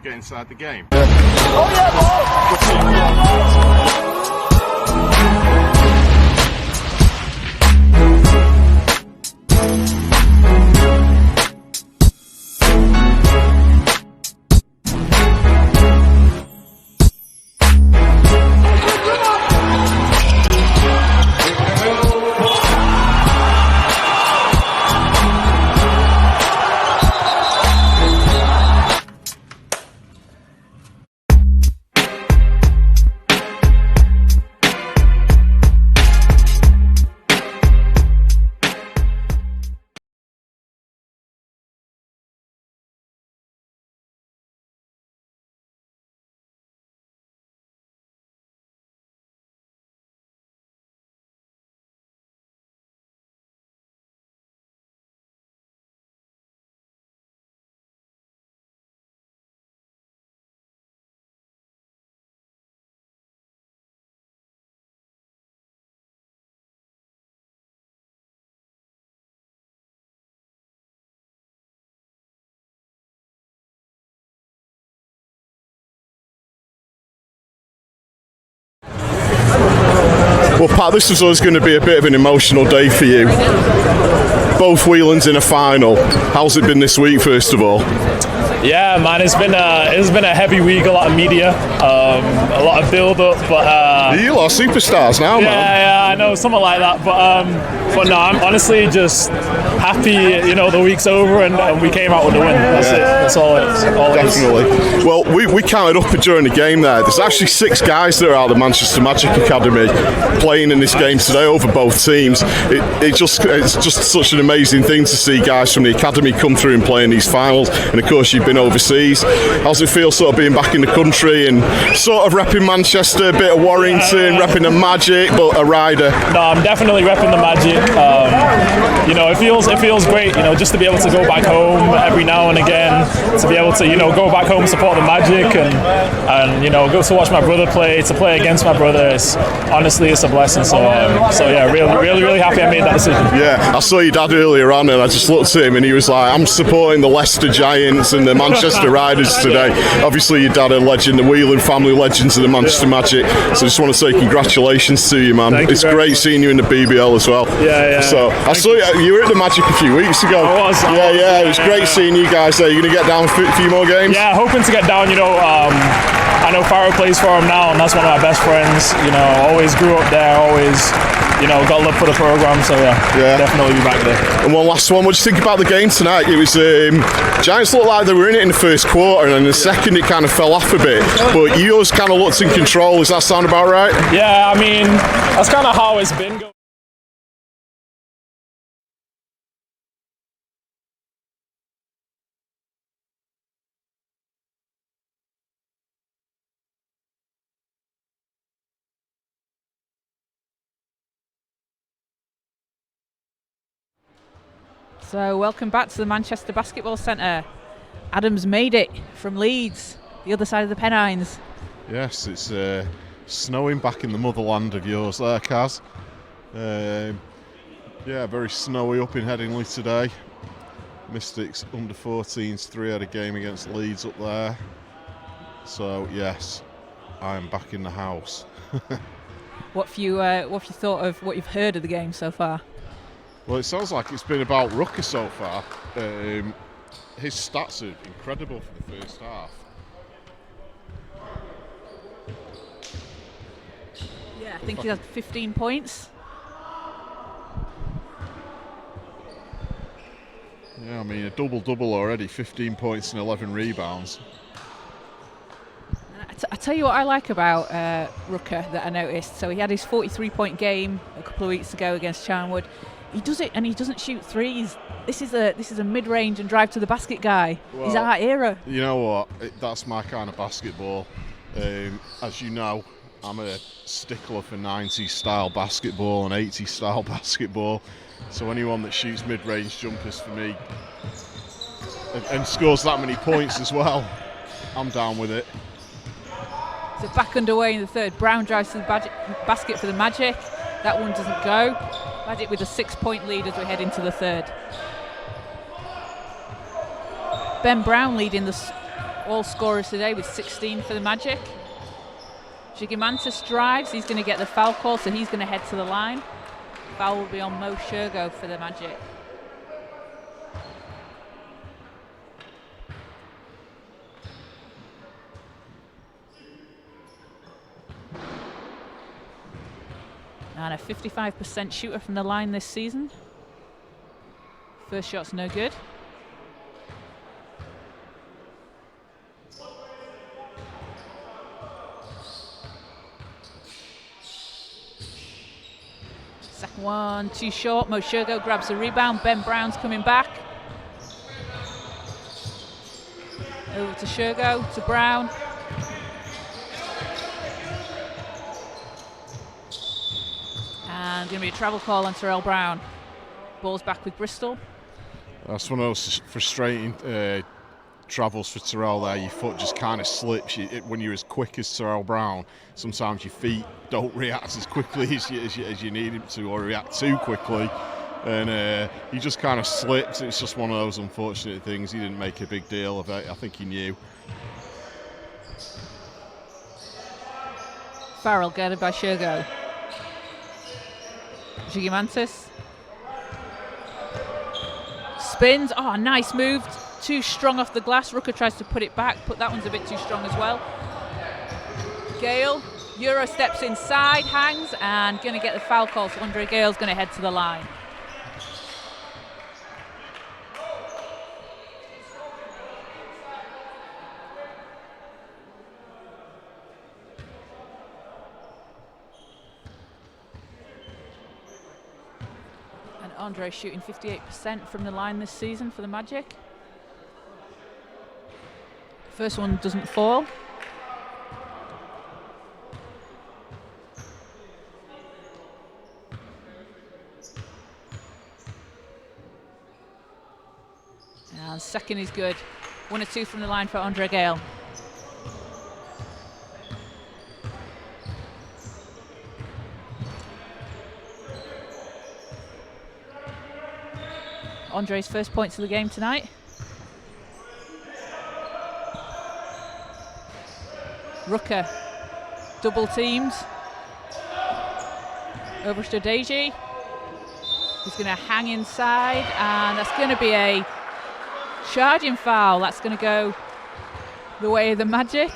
get inside the game. Well, Pat, this was always going to be a bit of an emotional day for you. Both Whelan's in a final. How's it been this week, first of all? Yeah, man, it's been a heavy week. A lot of media, a lot of build-up, but you lot are superstars now, man. Yeah, I know, something like that. But no, I'm honestly just happy. The week's over and we came out with the win. That's it. That's all it is. Definitely. Well, we counted up during the game there. There's actually 6 guys that are out of the Manchester Magic Academy playing in this game today over both teams. It's just such an amazing thing to see guys from the academy come through and play in these finals. And of course, you've been overseas. How's it feel sort of being back in the country and sort of repping Manchester, a bit of Warrington, repping the Magic, but a Rider? No, I'm definitely repping the Magic. It feels great, just to be able to go back home every now and again, to be able to, go back home, support the Magic and go to watch my brother play, to play against my brother. Honestly, it's a blessing. So yeah, really happy I made that decision. Yeah, I saw your dad earlier on and I just looked at him and he was like, I'm supporting the Leicester Giants and the Manchester Riders today. Obviously your dad a legend, the Whelan family legends of the Manchester Magic, so I just want to say congratulations to you, man. It's great seeing you in the BBL as well. Yeah. So I saw you were at the Magic a few weeks ago. I was. It was great seeing you guys there. You're going to get down for a few more games? Yeah, hoping to get down. I know Farrow plays for him now and that's one of my best friends. Always grew up there, always got love for the program, so yeah, definitely be back there. And one last one, what do you think about the game tonight? It was Giants looked like they were in it in the first quarter, and in the second it kind of fell off a bit, but you always kind of looked in control. Does that sound about right? Yeah, I mean, that's kind of how it's been going. So welcome back to the Manchester Basketball Centre. Adam's made it from Leeds, the other side of the Pennines. Yes, it's snowing back in the motherland of yours there, Kaz. Very snowy up in Headingley today. Mystics under 14s 3 had a game against Leeds up there. So yes, I am back in the house. What have you thought of what you've heard of the game so far? Well, it sounds like it's been about Rooker so far. His stats are incredible for the first half. Yeah, I think he had 15 points. Yeah, I mean, a double-double already, 15 points and 11 rebounds. I tell you what I like about Rooker that I noticed. So he had his 43-point game a couple of weeks ago against Charnwood. He does it, and he doesn't shoot threes. This is a mid-range and drive to the basket guy. Well, he's our era. You know what? That's my kind of basketball. As you know, I'm a stickler for 90s style basketball and 80s style basketball. So anyone that shoots mid-range jumpers for me and scores that many points as well, I'm down with it. So back underway in the third. Brown drives to the basket for the Magic. That one doesn't go. Magic with a 6-point lead as we head into the third. Ben Brown leading the all scorers today with 16 for the Magic. Gigamantis drives, he's going to get the foul call, so he's going to head to the line. Foul will be on Mo Shergo for the Magic. And a 55% shooter from the line this season. First shot's no good. Second one, too short. Mo Shergo grabs the rebound. Ben Brown's coming back. Over to Shergo, to Brown. And going to be a travel call on Terrell Brown. Ball's back with Bristol. That's one of those frustrating travels for Terrell there. Your foot just kind of slips. When you're as quick as Terrell Brown, sometimes your feet don't react as quickly as you need them to, or react too quickly. And he just kind of slipped. It's just one of those unfortunate things. He didn't make a big deal of it. I think he knew. Farrell guarded by Shergo. Gigamantis. Spins. Oh, nice move. Too strong off the glass. Rooker tries to put it back, but that one's a bit too strong as well. Gale. Euro steps inside, hangs, and going to get the foul call. So Andre Gale's going to head to the line. Andre shooting 58% from the line this season for the Magic. First one doesn't fall. And second is good. 1 or 2 from the line for Andre Gale. Andre's first points of the game tonight. Rooker double teams. Over to Deji. He's going to hang inside, and that's going to be a charging foul. That's going to go the way of the Magic.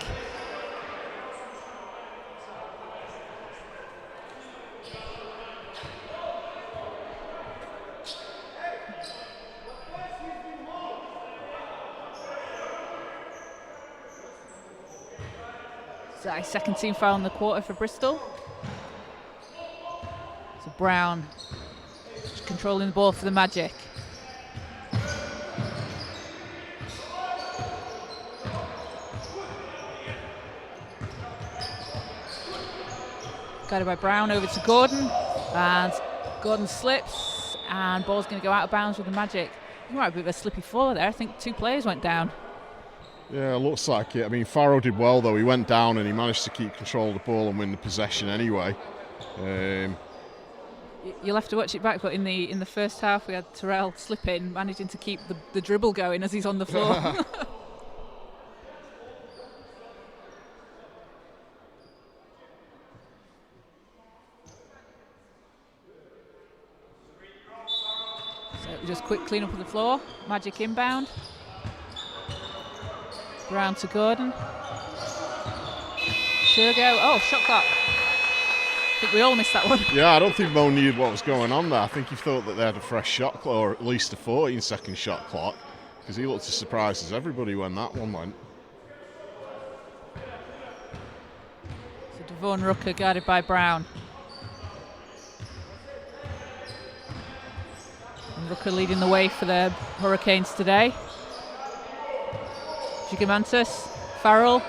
Second team foul in the quarter for Bristol. So Brown just controlling the ball for the Magic. Guided by Brown over to Gordon, and Gordon slips, and ball's going to go out of bounds with the Magic. Right, a bit of a slippy floor there. I think 2 players went down. Yeah, it looks like it. I mean, Farrow did well, though. He went down and he managed to keep control of the ball and win the possession anyway. You'll have to watch it back, but in the first half we had Terrell slipping, managing to keep the dribble going as he's on the floor. So just quick clean up of the floor. Magic inbound. Brown to Gordon. Shergo. Oh, shot clock. I think we all missed that one. Yeah, I don't think Mo knew what was going on there. I think he thought that they had a fresh shot clock, or at least a 14-second shot clock, because he looked as surprised as everybody when that one went. So Devon Rooker guarded by Brown. And Rooker leading the way for the Hurricanes today. Gigamantis, Farrell.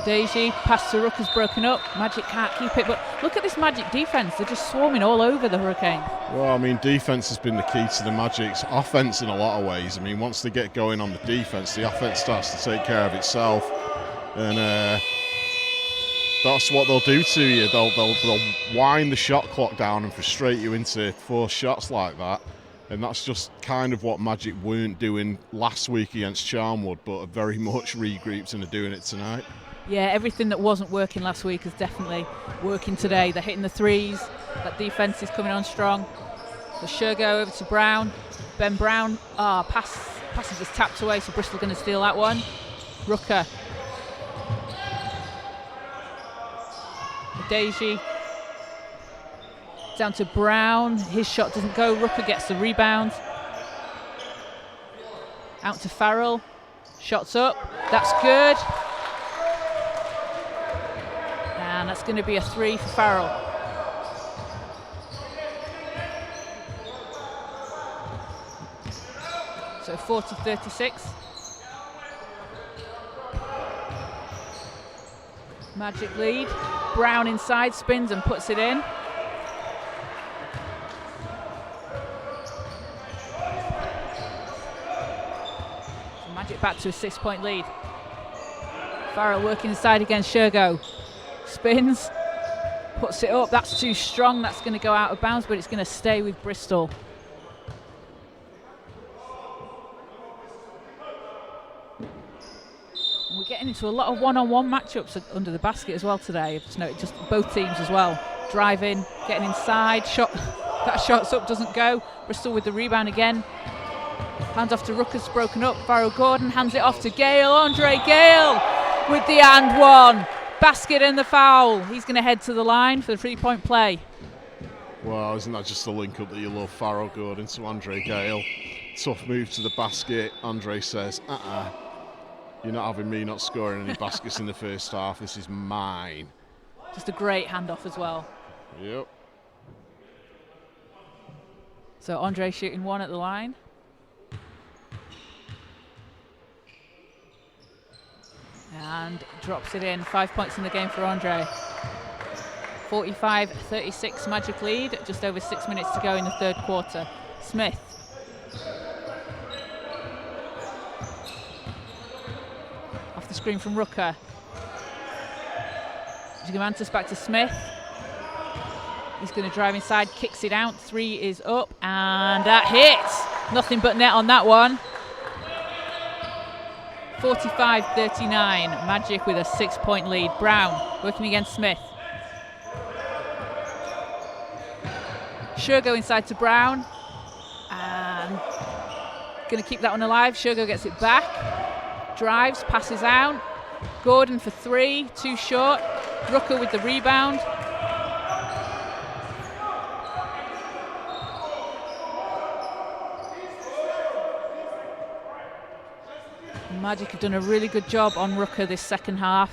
Deji, pass to Rooker's broken up. Magic can't keep it, but look at this Magic defense. They're just swarming all over the Hurricanes. Well, I mean, defense has been the key to the Magic's offense in a lot of ways. I mean, once they get going on the defense, the offense starts to take care of itself. And that's what they'll do to you. They'll wind the shot clock down and frustrate you into 4 shots like that. And that's just kind of what Magic weren't doing last week against Charnwood, but are very much regrouped and are doing it tonight. Yeah, everything that wasn't working last week is definitely working today. They're hitting the threes. That defence is coming on strong. So Shergo over to Brown. Ben Brown, pass is just tapped away, so Bristol going to steal that one. Rooker. Deji. Down to Brown. His shot doesn't go. Rooker gets the rebound. Out to Farrell. Shots up. That's good. And that's going to be a 3 for Farrell. So 40-36. Magic lead. Brown inside, spins and puts it in. So Magic back to a 6-point lead. Farrell working inside against Shergo. Spins, puts it up. That's too strong. That's going to go out of bounds, but it's going to stay with Bristol. We're getting into a lot of one-on-one matchups under the basket as well today. I've just noticed just both teams as well. Driving, getting inside, shot. That shot's up, doesn't go. Bristol with the rebound again. Hand off to Rooker's broken up. Farrell Gordon hands it off to Gale. Andre Gale with the and one. Basket and the foul. He's going to head to the line for the 3-point play. Well, isn't that just the link up that you love? Farrell Gordon to Andre Gale. Tough move to the basket. Andre says, you're not having me not scoring any baskets in the first half. This is mine. Just a great handoff as well. Yep. So Andre shooting one at the line. And drops it in. 5 points in the game for Andre. 45-36 Magic lead. Just over 6 minutes to go in the third quarter. Smith. Off the screen from Rooker. Gigantus back to Smith. He's going to drive inside, kicks it out. 3 is up, and that hits. Nothing but net on that one. 45-39, Magic with a 6-point lead. Brown working against Smith. Shergo inside to Brown. And going to keep that one alive. Shergo gets it back. Drives, passes out. Gordon for 3, too short. Rooker with the rebound. Magic have done a really good job on Rooker this second half.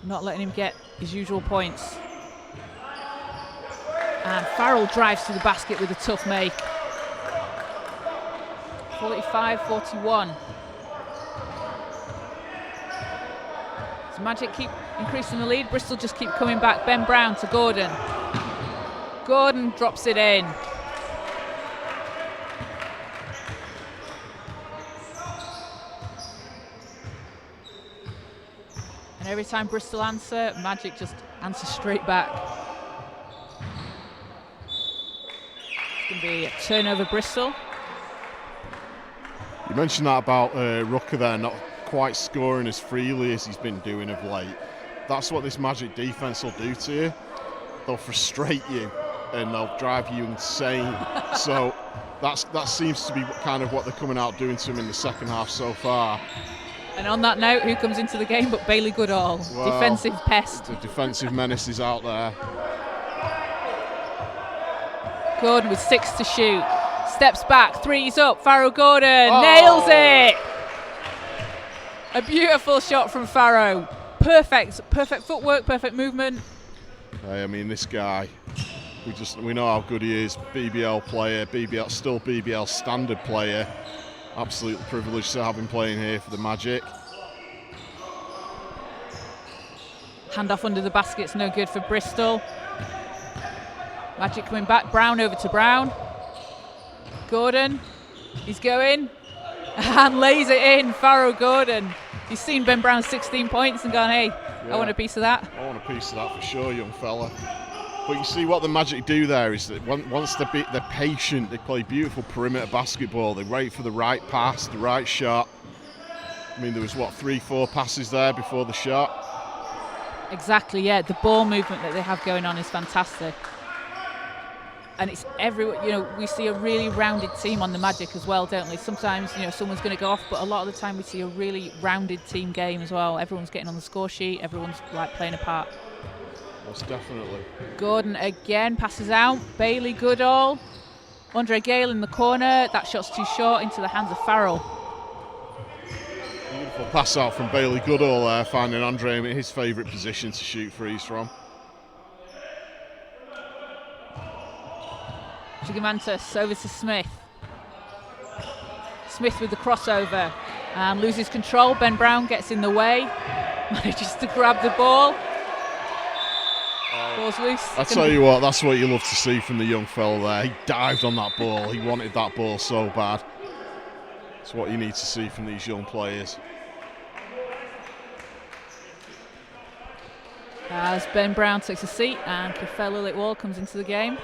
Not letting him get his usual points. And Farrell drives to the basket with a tough make. 45-41. So Magic keep increasing the lead. Bristol just keep coming back. Ben Brown to Gordon. Gordon drops it in. And every time Bristol answer, Magic just answer straight back. It's going to be a turnover Bristol. You mentioned that about Rooker there not quite scoring as freely as he's been doing of late. That's what this Magic defence will do to you. They'll frustrate you and they'll drive you insane. So that seems to be kind of what they're coming out doing to him in the second half so far. And on that note, who comes into the game but Bailey Goodall, well, defensive pest. The defensive menace is out there. Gordon with 6 to shoot. Steps back, 3's up. Farrell Gordon nails it. A beautiful shot from Farrell. Perfect footwork, perfect movement. Hey, I mean, this guy, we know how good he is. BBL player, still BBL standard player. Absolutely privileged to have him playing here for the Magic. Handoff under the basket's no good for Bristol. Magic coming back. Brown over to Brown. Gordon, he's going and lays it in. Farrell Gordon. He's seen Ben Brown's 16 points and gone, hey, yeah, I want a piece of that. I want a piece of that for sure, young fella. But you see what the Magic do there is that once they're patient, they play beautiful perimeter basketball. They wait for the right pass, the right shot. I mean, there was, what, 3-4 passes there before the shot? Exactly, yeah. The ball movement that they have going on is fantastic. And it's we see a really rounded team on the Magic as well, don't we? Sometimes, someone's going to go off, but a lot of the time we see a really rounded team game as well. Everyone's getting on the score sheet. Everyone's, playing a part. Most definitely. Gordon again passes out. Bailey Goodall. Andre Gale in the corner. That shot's too short, into the hands of Farrell. Beautiful pass out from Bailey Goodall there, finding Andre in his favourite position to shoot threes from. Gigamantas over to Smith. Smith with the crossover and loses control. Ben Brown gets in the way, manages to grab the ball. Ball's loose. I tell you what, that's what you love to see from the young fella there. He dived on that ball. He wanted that ball so bad. It's what you need to see from these young players. As Ben Brown takes a seat and Kefel Lillikwall comes into the game.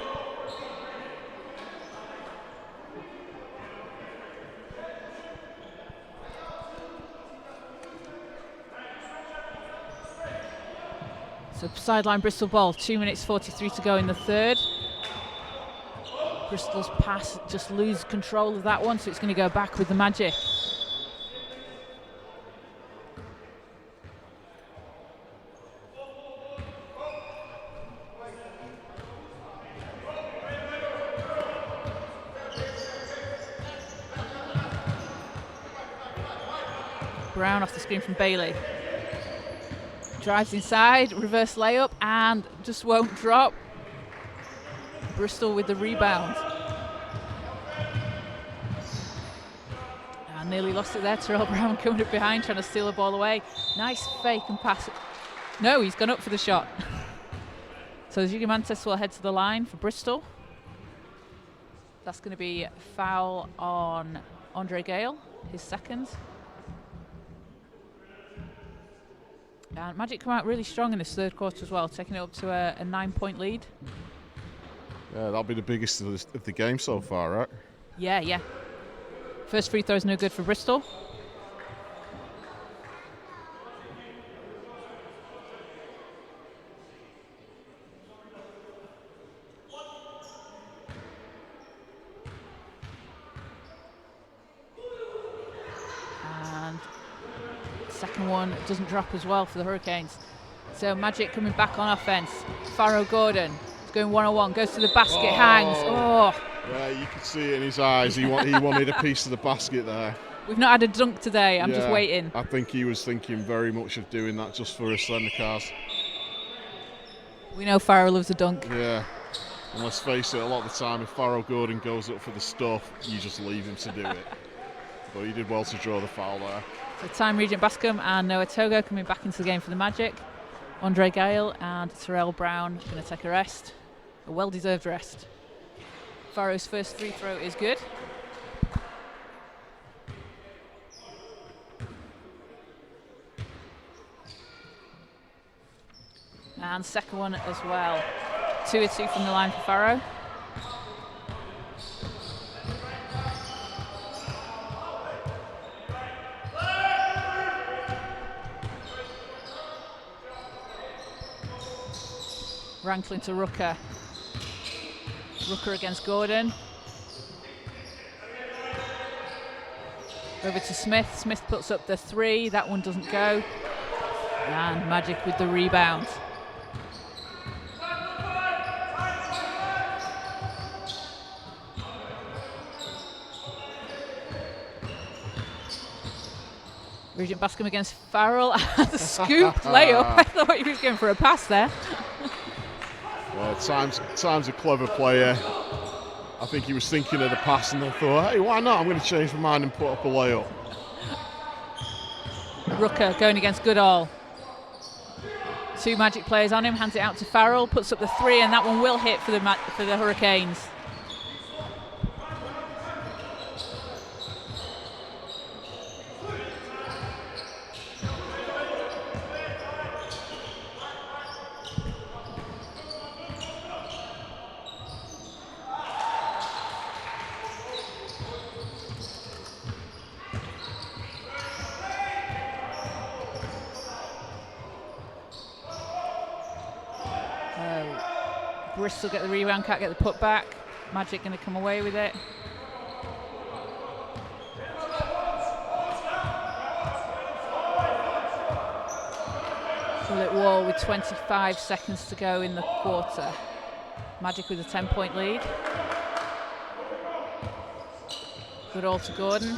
So sideline Bristol ball, 2 minutes 43 to go in the third. Bristol's pass just lose control of that one, so it's going to go back with the Magic. Brown off the screen from Bailey. Drives inside, reverse layup, and just won't drop. Bristol with the rebound. And nearly lost it there. Terrell Brown coming up behind, trying to steal the ball away. Nice fake and pass. No, he's gone up for the shot. So Gigamantas will head to the line for Bristol. That's going to be a foul on Andre Gale, his second. And Magic come out really strong in this third quarter as well, taking it up to a 9-point lead. Yeah, that'll be the biggest of the game so far, right? Yeah. First free throw is no good for Bristol. Second one doesn't drop as well for the Hurricanes. So Magic coming back on offense. Farrow Gordon is going one-on-one, goes to the basket, hangs. Oh! Yeah, you could see it in his eyes. He wanted a piece of the basket there. We've not had a dunk today. I'm just waiting. I think he was thinking very much of doing that just for his slender cars. We know Farrow loves a dunk. Yeah. And let's face it, a lot of the time, if Farrow Gordon goes up for the stuff, you just leave him to do it. But he did well to draw the foul there. So time Regent Bascom and Noah Togo coming back into the game for the Magic. Andre Gale and Terrell Brown going to take a rest. A well-deserved rest. Farrow's first free throw is good. And second one as well. 2-2 from the line for Farrow. Rankling to Rooker. Rooker against Gordon. Over to Smith. Smith puts up the three. That one doesn't go. And Magic with the rebound. Regent Bascom against Farrell. The scoop layup. I thought he was going for a pass there. Yeah, Time's a clever player. I think he was thinking of the pass and then thought, hey, why not? I'm going to change my mind and put up a layup. Rooker going against Goodall. Two Magic players on him, hands it out to Farrell, puts up the three, and that one will hit for the Hurricanes. Bristol get the rebound, can't get the put back. Magic going to come away with it. Bullet wall with 25 seconds to go in the quarter. Magic with a 10-point lead. Good all to Gordon.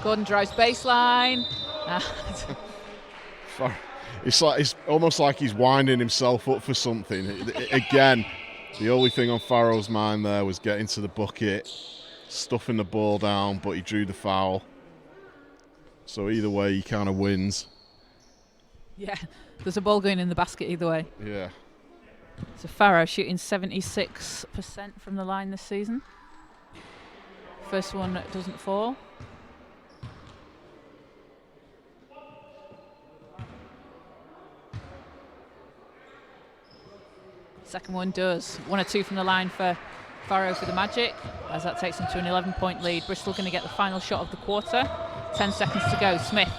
Gordon drives baseline. It's almost like he's winding himself up for something. Again, the only thing on Farrow's mind there was getting to the bucket, stuffing the ball down, but he drew the foul. So either way, he kind of wins. Yeah, there's a ball going in the basket either way. Yeah. So Farrow shooting 76% from the line this season. First one doesn't fall. Second one does. 1 or 2 from the line for Farrow for the Magic, as that takes them to an 11-point lead. Bristol going to get the final shot of the quarter. 10 seconds to go. Smith.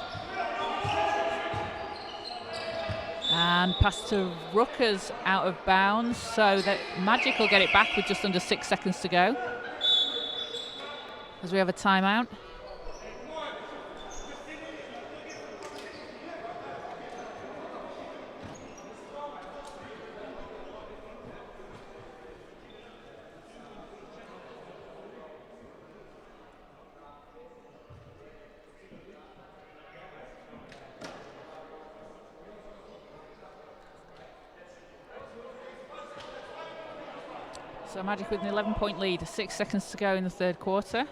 And pass to Rutgers out of bounds, so that Magic will get it back with just under 6 seconds to go. As we have a timeout. So Magic with an 11-point lead, 6 seconds to go in the third quarter.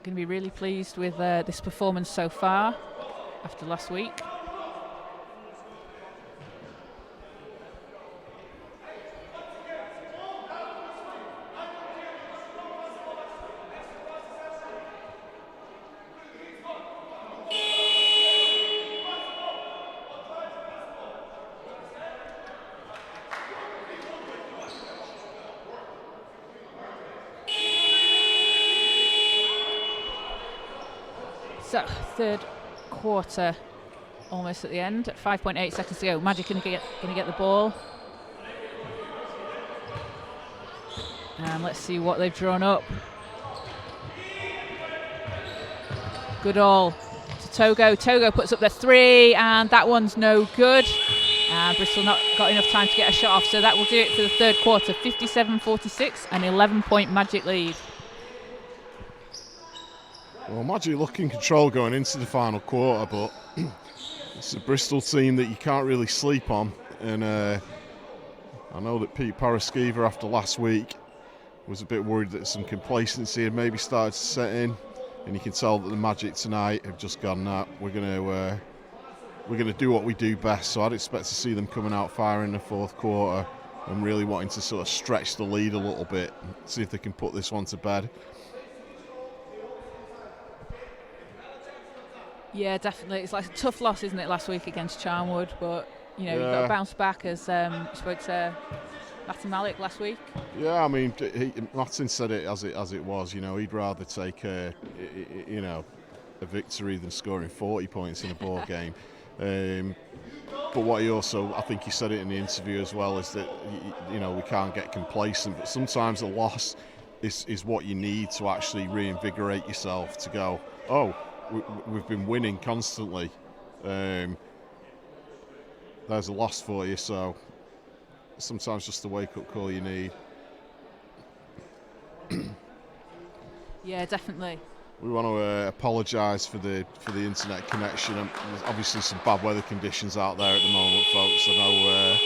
Going to be really pleased with this performance so far after last week. So, third quarter almost at the end. 5.8 seconds to go. Magic going to get the ball. And let's see what they've drawn up. Good all to Togo. Togo puts up the 3, and that one's no good. And Bristol not got enough time to get a shot off, so that will do it for the third quarter. 57-46, an 11-point Magic lead. Well, Magic look in control going into the final quarter, but it's a Bristol team that you can't really sleep on. And I know that Pete Paraskiva, after last week, was a bit worried that some complacency had maybe started to set in. And you can tell that the Magic tonight have just gone, nah, we're going to do what we do best. So I'd expect to see them coming out firing in the fourth quarter and really wanting to sort of stretch the lead a little bit, see if they can put this one to bed. Yeah, definitely. It's like a tough loss, isn't it, last week against Charnwood? But, you know, you've got to bounce back, as spoke to Martin Malik last week. Yeah, I mean, Martin said it as it was. You know, he'd rather take a victory than scoring 40 points in a ball game. But what he also, I think he said it in the interview as well, is that, you know, we can't get complacent. But sometimes a loss is what you need to actually reinvigorate yourself to go, oh, we've been winning constantly. There's a loss for you, so sometimes just the wake-up call you need. Yeah, definitely. We want to apologise for the internet connection. There's obviously some bad weather conditions out there at the moment, folks. I know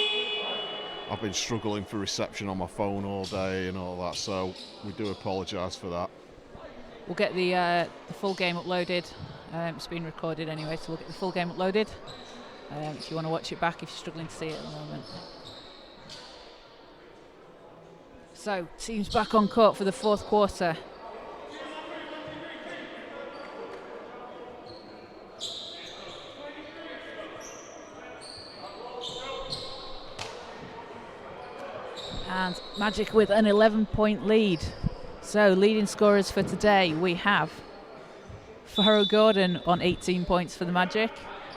I've been struggling for reception on my phone all day and all that, so we do apologise for that. We'll get the full game uploaded. It's been recorded anyway, so we'll get the full game uploaded. If you want to watch it back, if you're struggling to see it at the moment. So, teams back on court for the fourth quarter. And Magic with an 11-point lead. So, leading scorers for today, we have Farrow Gordon on 18 points for the Magic,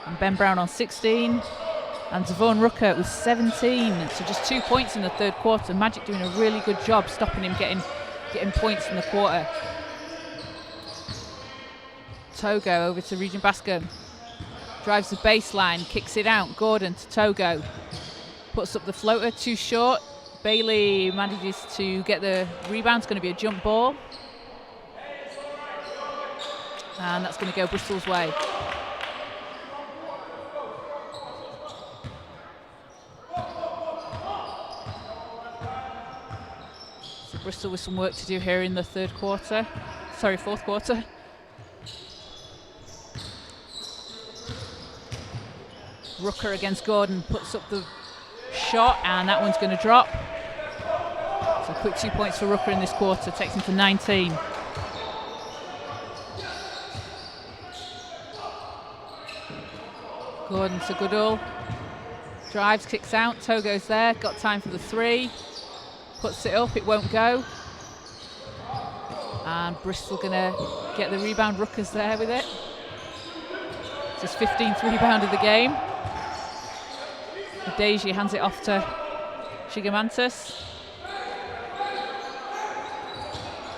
and Ben Brown on 16, And Devon Rucker with 17, so just 2 points in the third quarter. Magic doing a really good job stopping him getting points in the quarter. Togo over to Regent Bascom. Drives the baseline, kicks it out. Gordon to Togo. Puts up the floater, too short. Bailey manages to get the rebound. It's going to be a jump ball. And that's going to go Bristol's way. So Bristol with some work to do here in the fourth quarter. Rucker against Gordon, puts up the shot, and that one's going to drop. So quick 2 points for Rucker in this quarter, takes him to 19. Gordon to Goodall. Drives, kicks out, Togo's there, got time for the three. Puts it up, it won't go. And Bristol gonna get the rebound, Rucker's there with it. It's his 15th rebound of the game. Deji hands it off to Gigamantis.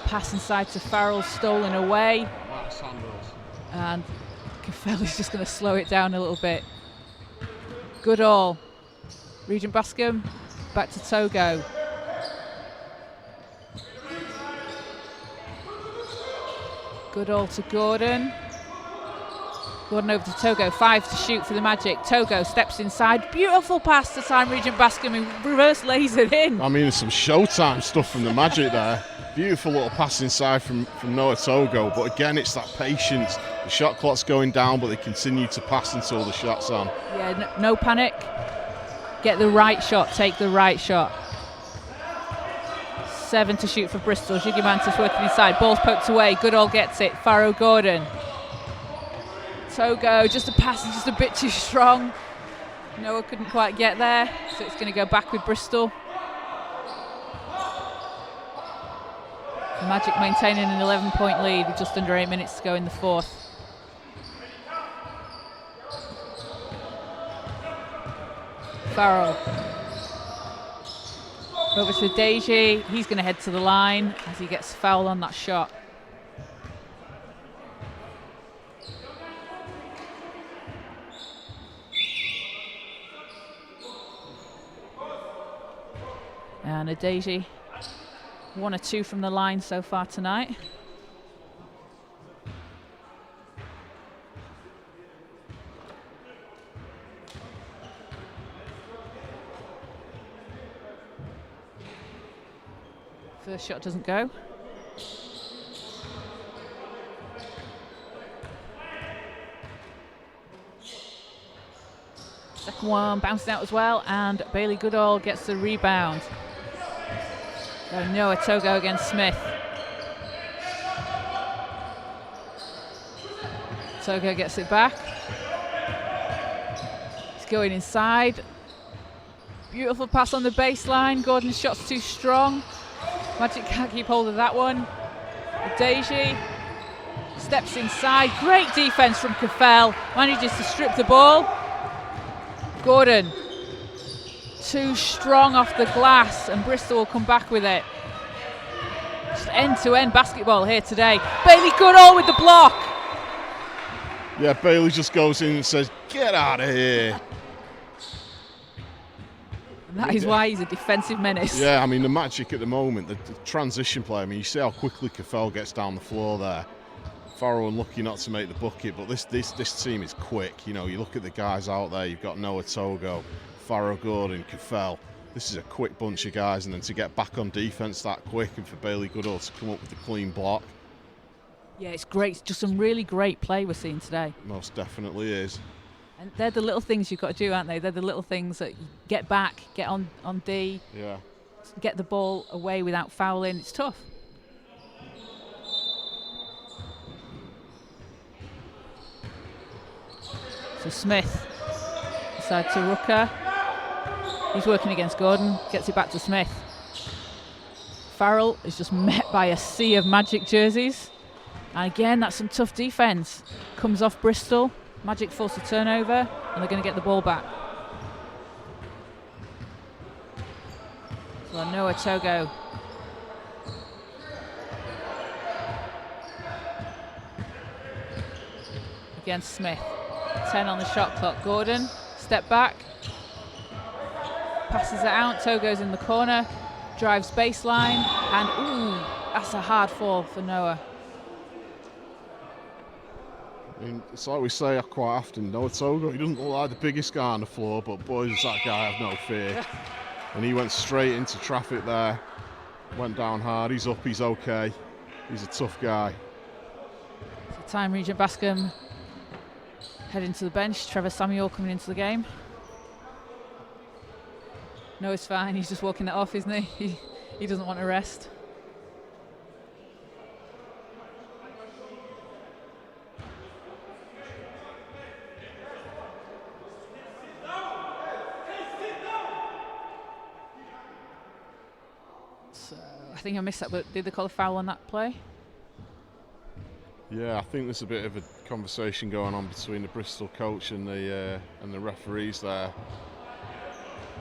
Pass inside to Farrell, stolen away. And Cafelli's just going to slow it down a little bit. Goodall. Regent Bascom, back to Togo. Goodall to Gordon. Gordon over to Togo, 5 to shoot for the Magic. Togo steps inside, beautiful pass to time Regent Bascom, who reverse lays it in. I mean, some showtime stuff from the Magic there. Beautiful little pass inside from Noah Togo, but again, it's that patience. The shot clock's going down, but they continue to pass until the shot's on. Yeah, no panic. Get the right shot, take the right shot. 7 to shoot for Bristol. Gigamantis working inside, ball's poked away. Goodall gets it. Farrow Gordon. Togo, just a pass, just a bit too strong. Noah couldn't quite get there, so it's going to go back with Bristol. Magic maintaining an 11-point lead with just under 8 minutes to go in the fourth. Farrell. Over to Deji. He's going to head to the line as he gets fouled on that shot. And Adeji, 1 or 2 from the line so far tonight. First shot doesn't go. Second one bouncing out as well, and Bailey Goodall gets the rebound. So Noah Togo against Smith. Togo gets it back. He's going inside. Beautiful pass on the baseline. Gordon's shot's too strong. Magic can't keep hold of that one. Deji steps inside. Great defense from Cafell. Manages to strip the ball. Gordon, too strong off the glass, and Bristol will come back with it. Just end-to-end basketball here today. Bailey Goodall with the block. Yeah, Bailey just goes in and says, "Get out of here." And that is why he's a defensive menace. Yeah, I mean, the Magic at the moment, the transition play, I mean, you see how quickly Cafell gets down the floor there. Farrow unlucky not to make the bucket, but this team is quick. You know, you look at the guys out there, you've got Noah Togo, Farrow Gordon, Cafell. This is a quick bunch of guys, and then to get back on defence that quick and for Bailey Goodall to come up with a clean block. Yeah, it's great. It's just some really great play we're seeing today. Most definitely is. And they're the little things you've got to do, aren't they? They're the little things that you get back, get on D, get the ball away without fouling. It's tough. So Smith, side to Rucker. He's working against Gordon, gets it back to Smith. Farrell is just met by a sea of Magic jerseys. And again, that's some tough defence. Comes off Bristol. Magic force a turnover, and they're going to get the ball back. got Noah Togo. Against Smith. 10 on the shot clock. Gordon, step back. Passes it out. Togo's in the corner. Drives baseline. And ooh, that's a hard fall for Noah. I mean, it's like we say quite often, Noah Togo, he doesn't look like the biggest guy on the floor, but boy, does that guy have no fear. And he went straight into traffic there. Went down hard. He's up. He's okay. He's a tough guy. So time Regent Bascom heading to the bench. Trevor Samuel coming into the game. Noah's fine. He's just walking it off, isn't he? He doesn't want to rest. I think I missed that, but did they call a foul on that play? Yeah, I think there's a bit of a conversation going on between the Bristol coach and the referees there.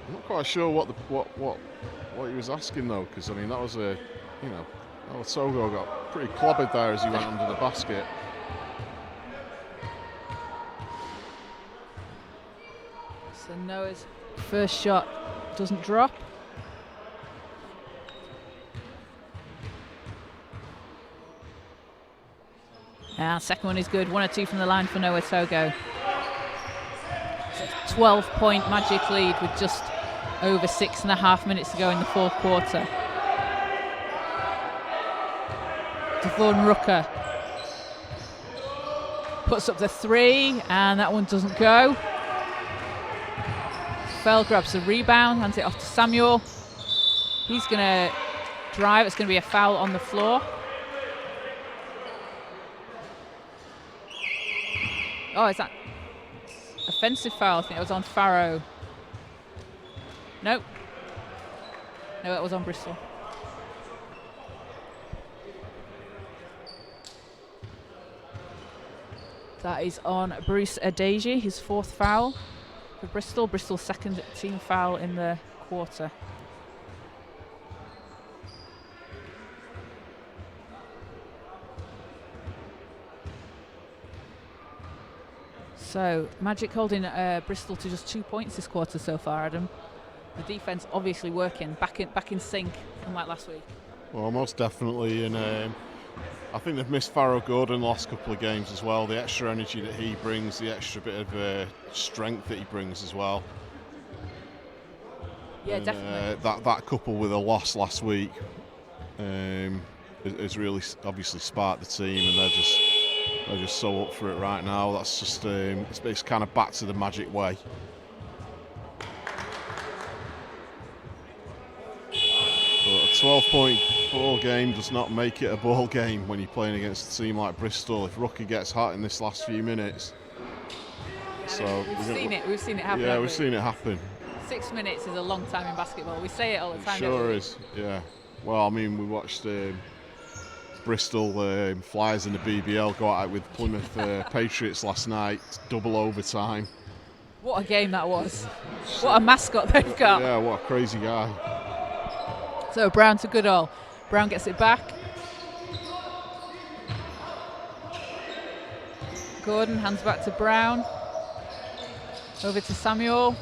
I'm not quite sure what he was asking though, because I mean that was Togo got pretty clobbered there as he went under the basket. So Noah's first shot doesn't drop. Second one is good. 1 or 2 from the line for Noah Togo. 12-point Magic lead with just over 6.5 minutes to go in the fourth quarter. Devon Rucker puts up the 3, and that one doesn't go. Fell grabs the rebound, hands it off to Samuel. He's going to drive. It's going to be a foul on the floor. Oh, is that offensive foul? I think it was on Farrow. Nope. No, it was on Bristol. That is on Bruce Adeji, his 4th foul for Bristol. Bristol's 2nd team foul in the quarter. So Magic holding Bristol to just 2 points this quarter so far, Adam. The defense obviously working, back in sync, unlike last week. Well, most definitely, and I think they've missed Farrow Gordon the last couple of games as well. The extra energy that he brings, the extra bit of strength that he brings as well. Yeah, and, definitely. That coupled with a loss last week has really obviously sparked the team, and they're just so up for it right now. That's just it's kind of back to the Magic way. But a 12-point ball game does not make it a ball game when you're playing against a team like Bristol. If Rookie gets hot in this last few minutes, we've seen it happen. Yeah, we've seen it happen. 6 minutes is a long time in basketball. We say it all the time. It sure is. Yeah. Well, I mean, we watched Bristol Flyers in the BBL go out with Plymouth Patriots last night, double overtime. What a game that was. What a mascot they've got. Yeah, what a crazy guy. So Brown to Goodall. Brown gets it back. Gordon hands back to Brown. Over to Samuel.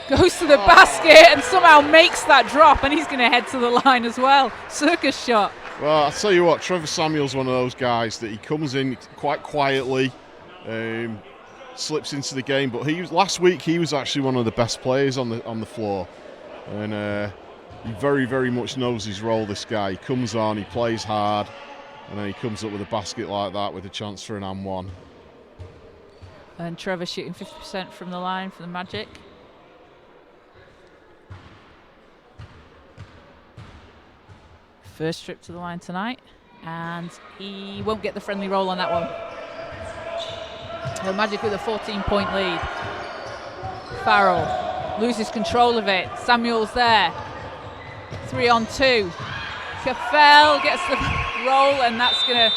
Goes to the basket and somehow makes that drop, and he's going to head to the line as well. Circus shot. Well, I'll tell you what, Trevor Samuel's one of those guys that he comes in quite quietly, slips into the game, but last week he was actually one of the best players on the floor, and he very, very much knows his role, this guy. He comes on, he plays hard, and then he comes up with a basket like that with a chance for an and one. And Trevor shooting 50% from the line for the Magic. First trip to the line tonight, and he won't get the friendly roll on that one. The Magic with a 14-point lead. Farrell loses control of it. Samuel's there. 3 on 2. Caffell gets the roll, and that's going to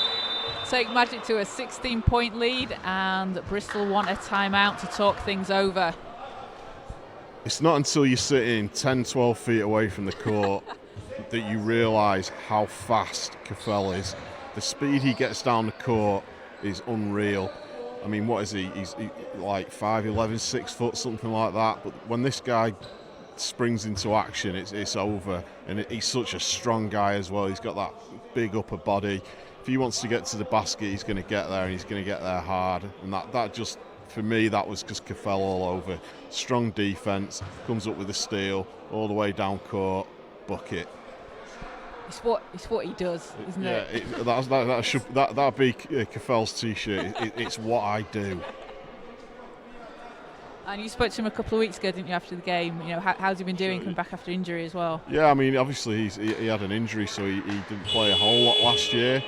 take Magic to a 16-point lead, and Bristol want a timeout to talk things over. it's not until you're sitting 10, 12 feet away from the court that you realise how fast Cafell is. The speed he gets down the court is unreal. I mean, what is he? He's like 5'11", 6 foot, something like that. But when this guy springs into action, it's over. And he's such a strong guy as well. He's got that big upper body. If he wants to get to the basket, he's going to get there, and he's going to get there hard. And that just, for me, that was just Cafell all over. Strong defence, comes up with a steal, all the way down court, bucket. It's what he does, isn't it? Yeah, that'd be Cafell's t-shirt. It's what I do. And you spoke to him a couple of weeks ago, didn't you, after the game? You know, how's he been doing coming back after injury as well? Yeah, I mean, obviously he had an injury, so he didn't play a whole lot last year.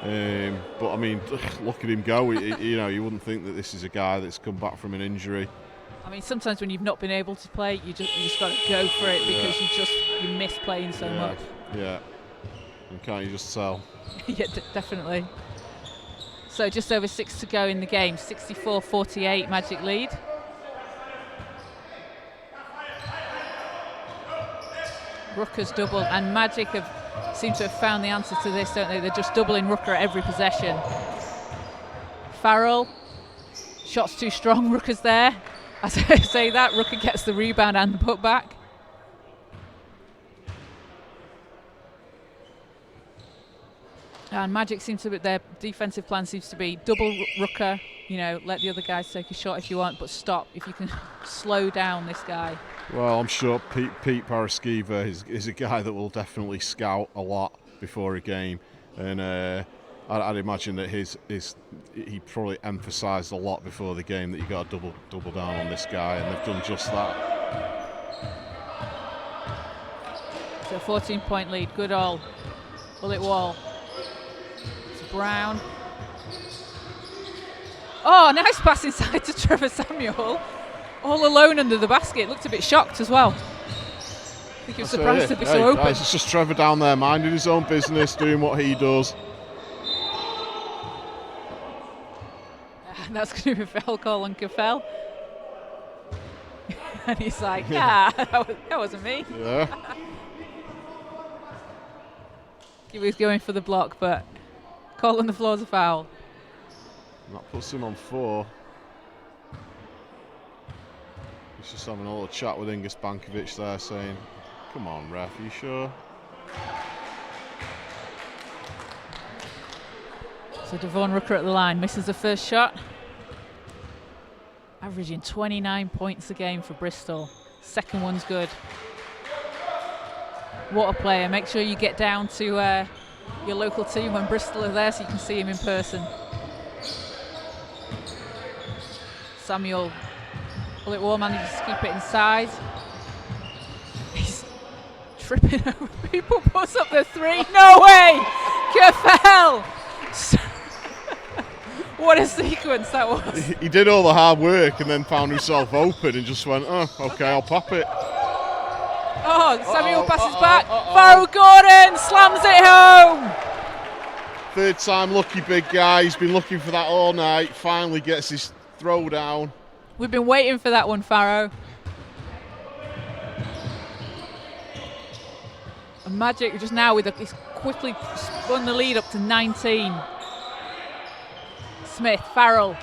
But I mean, look at him go. You wouldn't think that this is a guy that's come back from an injury. I mean, sometimes when you've not been able to play, you just got to go for it because you miss playing so much. Yeah. And can't you just tell? Yeah, definitely. So just over 6 to go in the game. 64-48 Magic lead. Rooker's double, and Magic seem to have found the answer to this, don't they? They're just doubling Rooker at every possession. Farrell, shot's too strong, Rooker's there. As I say that, Rooker gets the rebound and the putback. And Magic seems to be, their defensive plan seems to be double Rooker, let the other guys take a shot if you want, but stop if you can slow down this guy. Well, I'm sure Pete Paraskiva is a guy that will definitely scout a lot before a game, and I'd imagine that he probably emphasised a lot before the game that you got to double down on this guy, and they've done just that. So 14-point lead, Goodall, bullet wall. Brown. Oh, nice pass inside to Trevor Samuel. All alone under the basket. Looked a bit shocked as well. I think he was surprised to be so open. It's just Trevor down there minding his own business, doing what he does. And that's going to be a foul call on Cafell. And he's like, that wasn't me. Yeah. He was going for the block, but call on the floor is a foul. And that puts him on 4. He's just having a little chat with Ingus Bankovic there, saying, "Come on, ref, are you sure?" So Devon Rooker at the line, misses the first shot. Averaging 29 points a game for Bristol. Second one's good. What a player. Make sure you get down to your local team when Bristol are there so you can see him in person. Samuel, bullet wall, manages to keep it inside. He's tripping over people, puts up the 3. No way! Cafell! What a sequence that was. He did all the hard work and then found himself open and just went, "Oh, okay, I'll pop it." Oh, Samuel passes back. Farrell Gordon slams it home. Third time lucky, big guy. He's been looking for that all night. Finally gets his throw down. We've been waiting for that one, Farrow. And Magic just now he's quickly spun the lead up to 19. Smith, Farrell.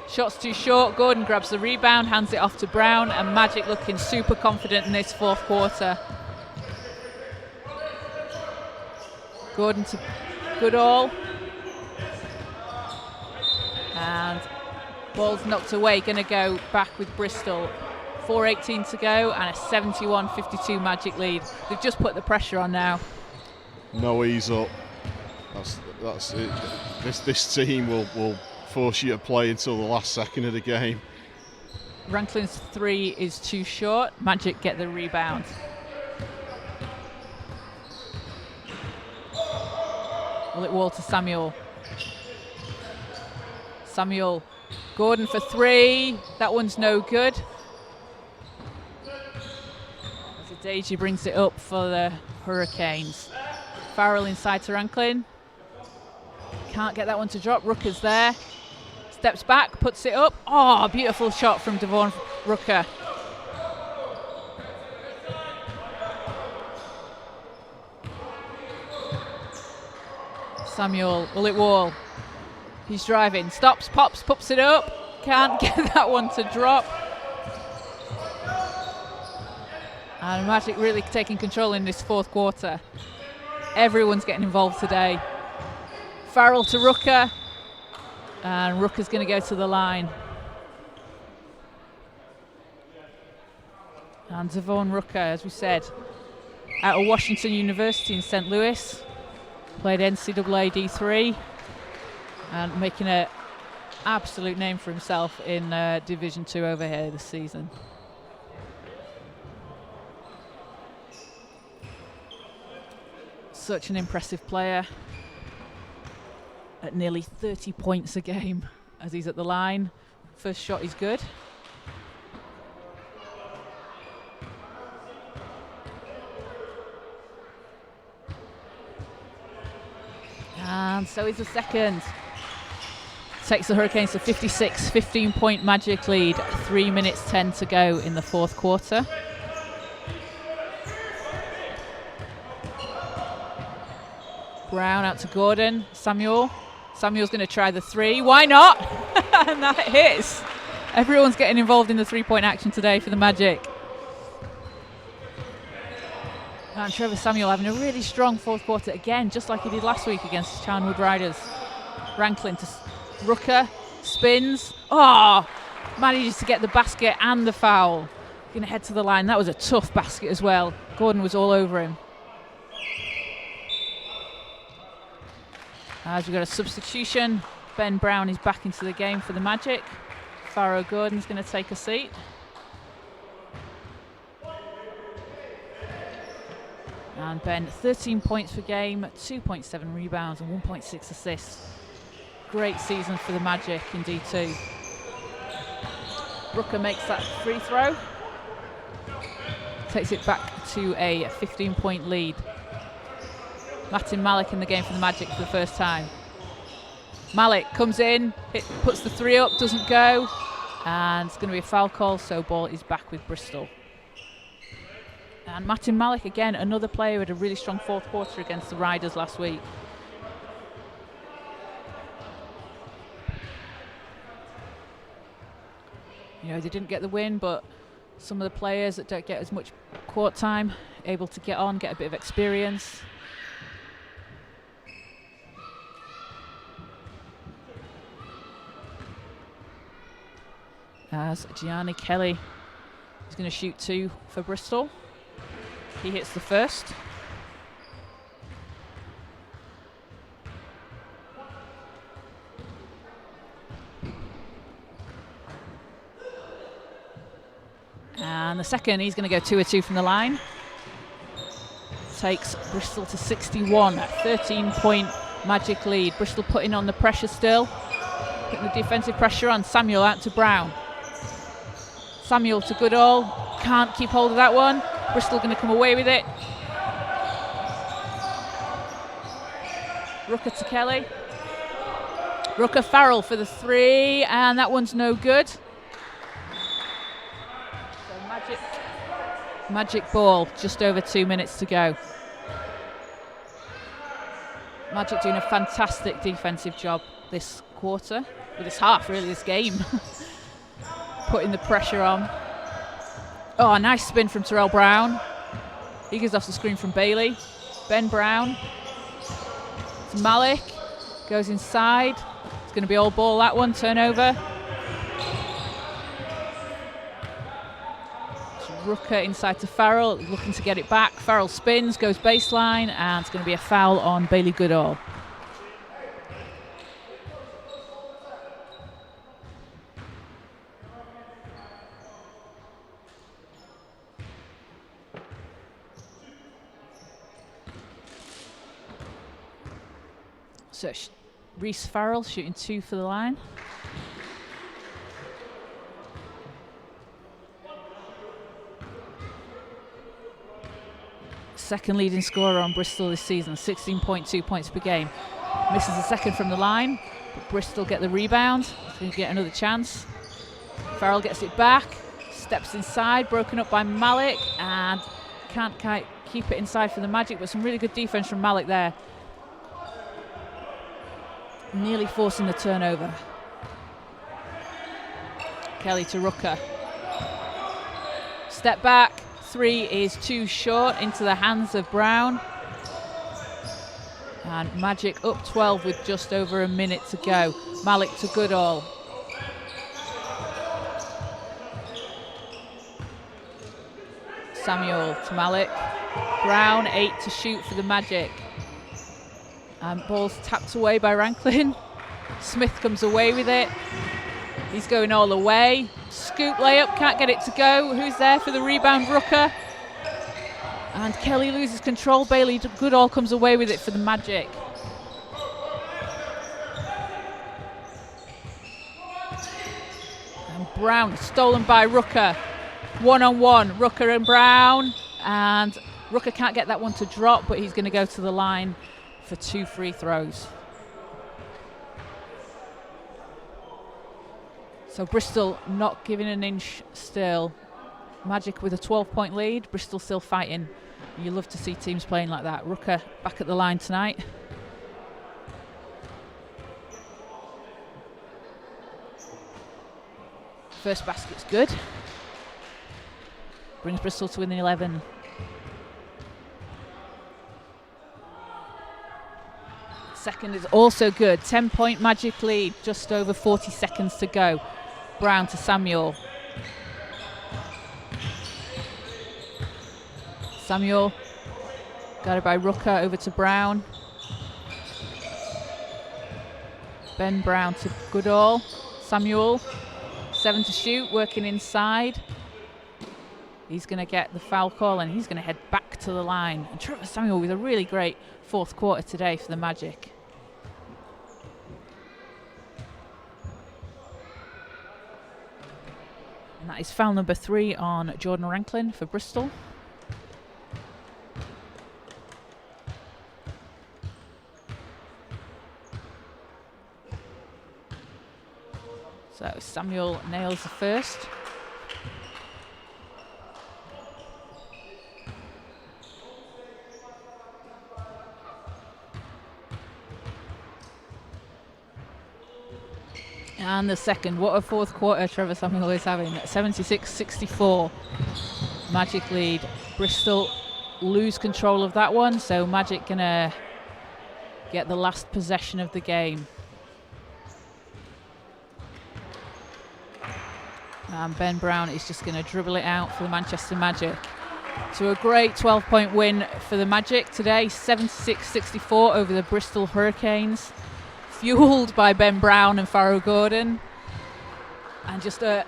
Shot's too short. Gordon grabs the rebound, hands it off to Brown, and Magic looking super confident in this fourth quarter. Gordon to Goodall. And ball's knocked away, going to go back with Bristol. 4:18 to go and a 71-52 Magic lead. They've just put the pressure on now. No ease up. That's it. This team will force you to play until the last second of the game. Ranklin's 3 is too short. Magic get the rebound. Bullet wall to Samuel. Samuel. Gordon for 3. That one's no good. Adeji brings it up for the Hurricanes. Farrell inside to Ranklin. Can't get that one to drop. Rooker's there. Steps back, puts it up. Oh, beautiful shot from Devon Rooker. Samuel, will it wall? He's driving, stops, pops it up. Can't get that one to drop. And Magic really taking control in this fourth quarter. Everyone's getting involved today. Farrell to Rooker. And Rooker's going to go to the line. And Devon Rooker, as we said, out of Washington University in St. Louis. Played NCAA D3. And making an absolute name for himself in Division II over here this season. Such an impressive player. At nearly 30 points a game as he's at the line. First shot is good. And so is the second. Takes the Hurricanes to 56, 15-point Magic lead. 3 minutes 10 to go in the fourth quarter. Brown out to Gordon. Samuel's going to try the three. Why not? And that hits. Everyone's getting involved in the three-point action today for the Magic. And Trevor Samuel having a really strong fourth quarter again, just like he did last week against Charnwood Riders. Ranklin to Rooker. Spins. Oh! Manages to get the basket and the foul. Going to head to the line. That was a tough basket as well. Gordon was all over him. As we've got a substitution, Ben Brown is back into the game for the Magic. Farrow Gordon's going to take a seat. And Ben, 13 points per game, 2.7 rebounds and 1.6 assists. Great season for the Magic in D2. Rooker makes that free throw. Takes it back to a 15-point lead. Martin Malik in the game for the Magic for the first time. Malik comes in, puts the three up, doesn't go, and it's going to be a foul call, so ball is back with Bristol. And Martin Malik, again, another player who had a really strong fourth quarter against the Riders last week. You know, they didn't get the win, but some of the players that don't get as much court time, able to get on, get a bit of experience. As Gianni Kelly is going to shoot two for Bristol. He hits the first. And the second, he's going to go 2 of 2 from the line. Takes Bristol to 61, 13-point Magic lead. Bristol putting on the pressure still. Putting the defensive pressure on. Samuel out to Brown. Samuel to Goodall, can't keep hold of that one. Bristol going to come away with it. Rooker to Kelly. Rooker Farrell for the three, and that one's no good. So Magic ball, just over 2 minutes to go. Magic doing a fantastic defensive job this quarter, or this half really, this game. Putting the pressure on. Oh, a nice spin from Terrell Brown. He gives off the screen from Bailey. Ben Brown. It's Malik. Goes inside. It's going to be all ball, that one. Turnover. Rooker inside to Farrell. Looking to get it back. Farrell spins, goes baseline, and it's going to be a foul on Bailey Goodall. So Reese Farrell shooting 2 for the line. Second leading scorer on Bristol this season, 16.2 points per game. Misses a second from the line, but Bristol get the rebound. So they get another chance. Farrell gets it back, steps inside, broken up by Malik, and can't keep it inside for the Magic, but some really good defense from Malik there. nearly forcing the turnover. Kelly to Rucker. Step back, 3 is too short, into the hands of Brown. And Magic up 12 with just over a minute to go. Malik to Goodall. Samuel to Malik. Brown, 8 to shoot for the Magic. And ball's tapped away by Ranklin. Smith comes away with it. He's going all the way. Scoop layup, can't get it to go. Who's there for the rebound? Rucker. And Kelly loses control. Bailey Goodall comes away with it for the Magic. And Brown stolen by Rucker. 1-on-1, Rucker and Brown. And Rucker can't get that one to drop, but he's going to go to the line for 2 free throws. So Bristol not giving an inch still. Magic with a 12-point lead. Bristol still fighting. You love to see teams playing like that. Rucker back at the line tonight. First basket's good. Brings Bristol to within 11. Second is also good. 10-point Magic lead. Just over 40 seconds to go. Brown to Samuel. Samuel got it by Rucker, over to Brown. Ben Brown to Goodall. Samuel, 7 to shoot, working inside. He's going to get the foul call and he's going to head back to the line. And Trevor Samuel with a really great fourth quarter today for the Magic. And that is foul number 3 on Jordan Ranklin for Bristol. So Samuel nails the first. And the second. What a fourth quarter Trevor Samuel is having. 76-64. Magic lead. Bristol lose control of that one, so Magic gonna get the last possession of the game. And Ben Brown is just going to dribble it out for the Manchester Magic. So a great 12-point win for the Magic today, 76-64 over the Bristol Hurricanes, fueled by Ben Brown and Farrell Gordon. And just an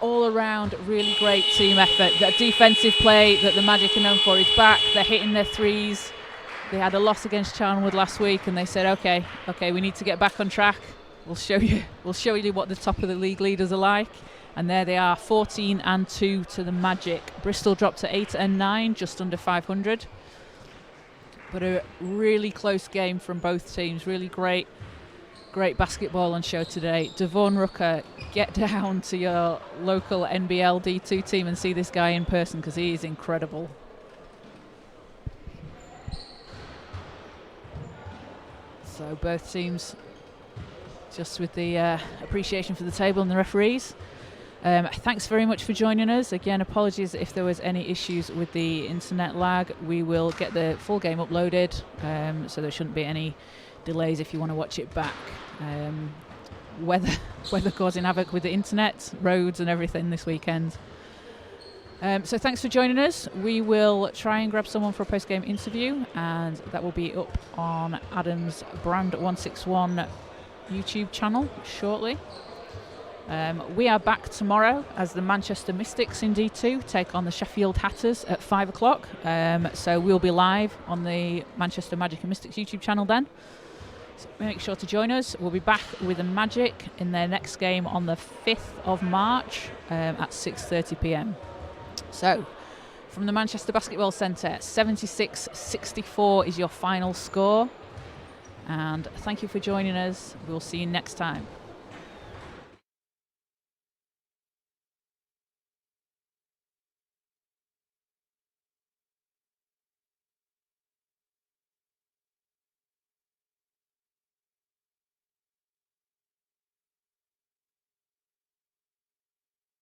all-around really great team effort. That defensive play that the Magic are known for is back. They're hitting their threes. They had a loss against Charnwood last week and they said, okay, we need to get back on track. We'll show you what the top of the league leaders are like. And there they are, 14-2 to the Magic. Bristol dropped to 8-9, just under 500. But a really close game from both teams. Really great basketball on show today. Devon Rucker, get down to your local NBL D2 team and see this guy in person because he is incredible. So both teams just with the appreciation for the table and the referees. Thanks very much for joining us. Again, apologies if there was any issues with the internet lag. We will get the full game uploaded, so there shouldn't be any delays if you want to watch it back. Weather causing havoc with the internet, roads and everything this weekend. So thanks for joining us. We will try and grab someone for a post-game interview, and that will be up on Adam's Brand 161 YouTube channel shortly. We are back tomorrow as the Manchester Mystics in D2 take on the Sheffield Hatters at 5 o'clock. So we'll be live on the Manchester Magic and Mystics YouTube channel then. So make sure to join us. We'll be back with the Magic in their next game on the 5th of March at 6:30 p.m. So from the Manchester Basketball Centre, 76-64 is your final score. And thank you for joining us. We'll see you next time.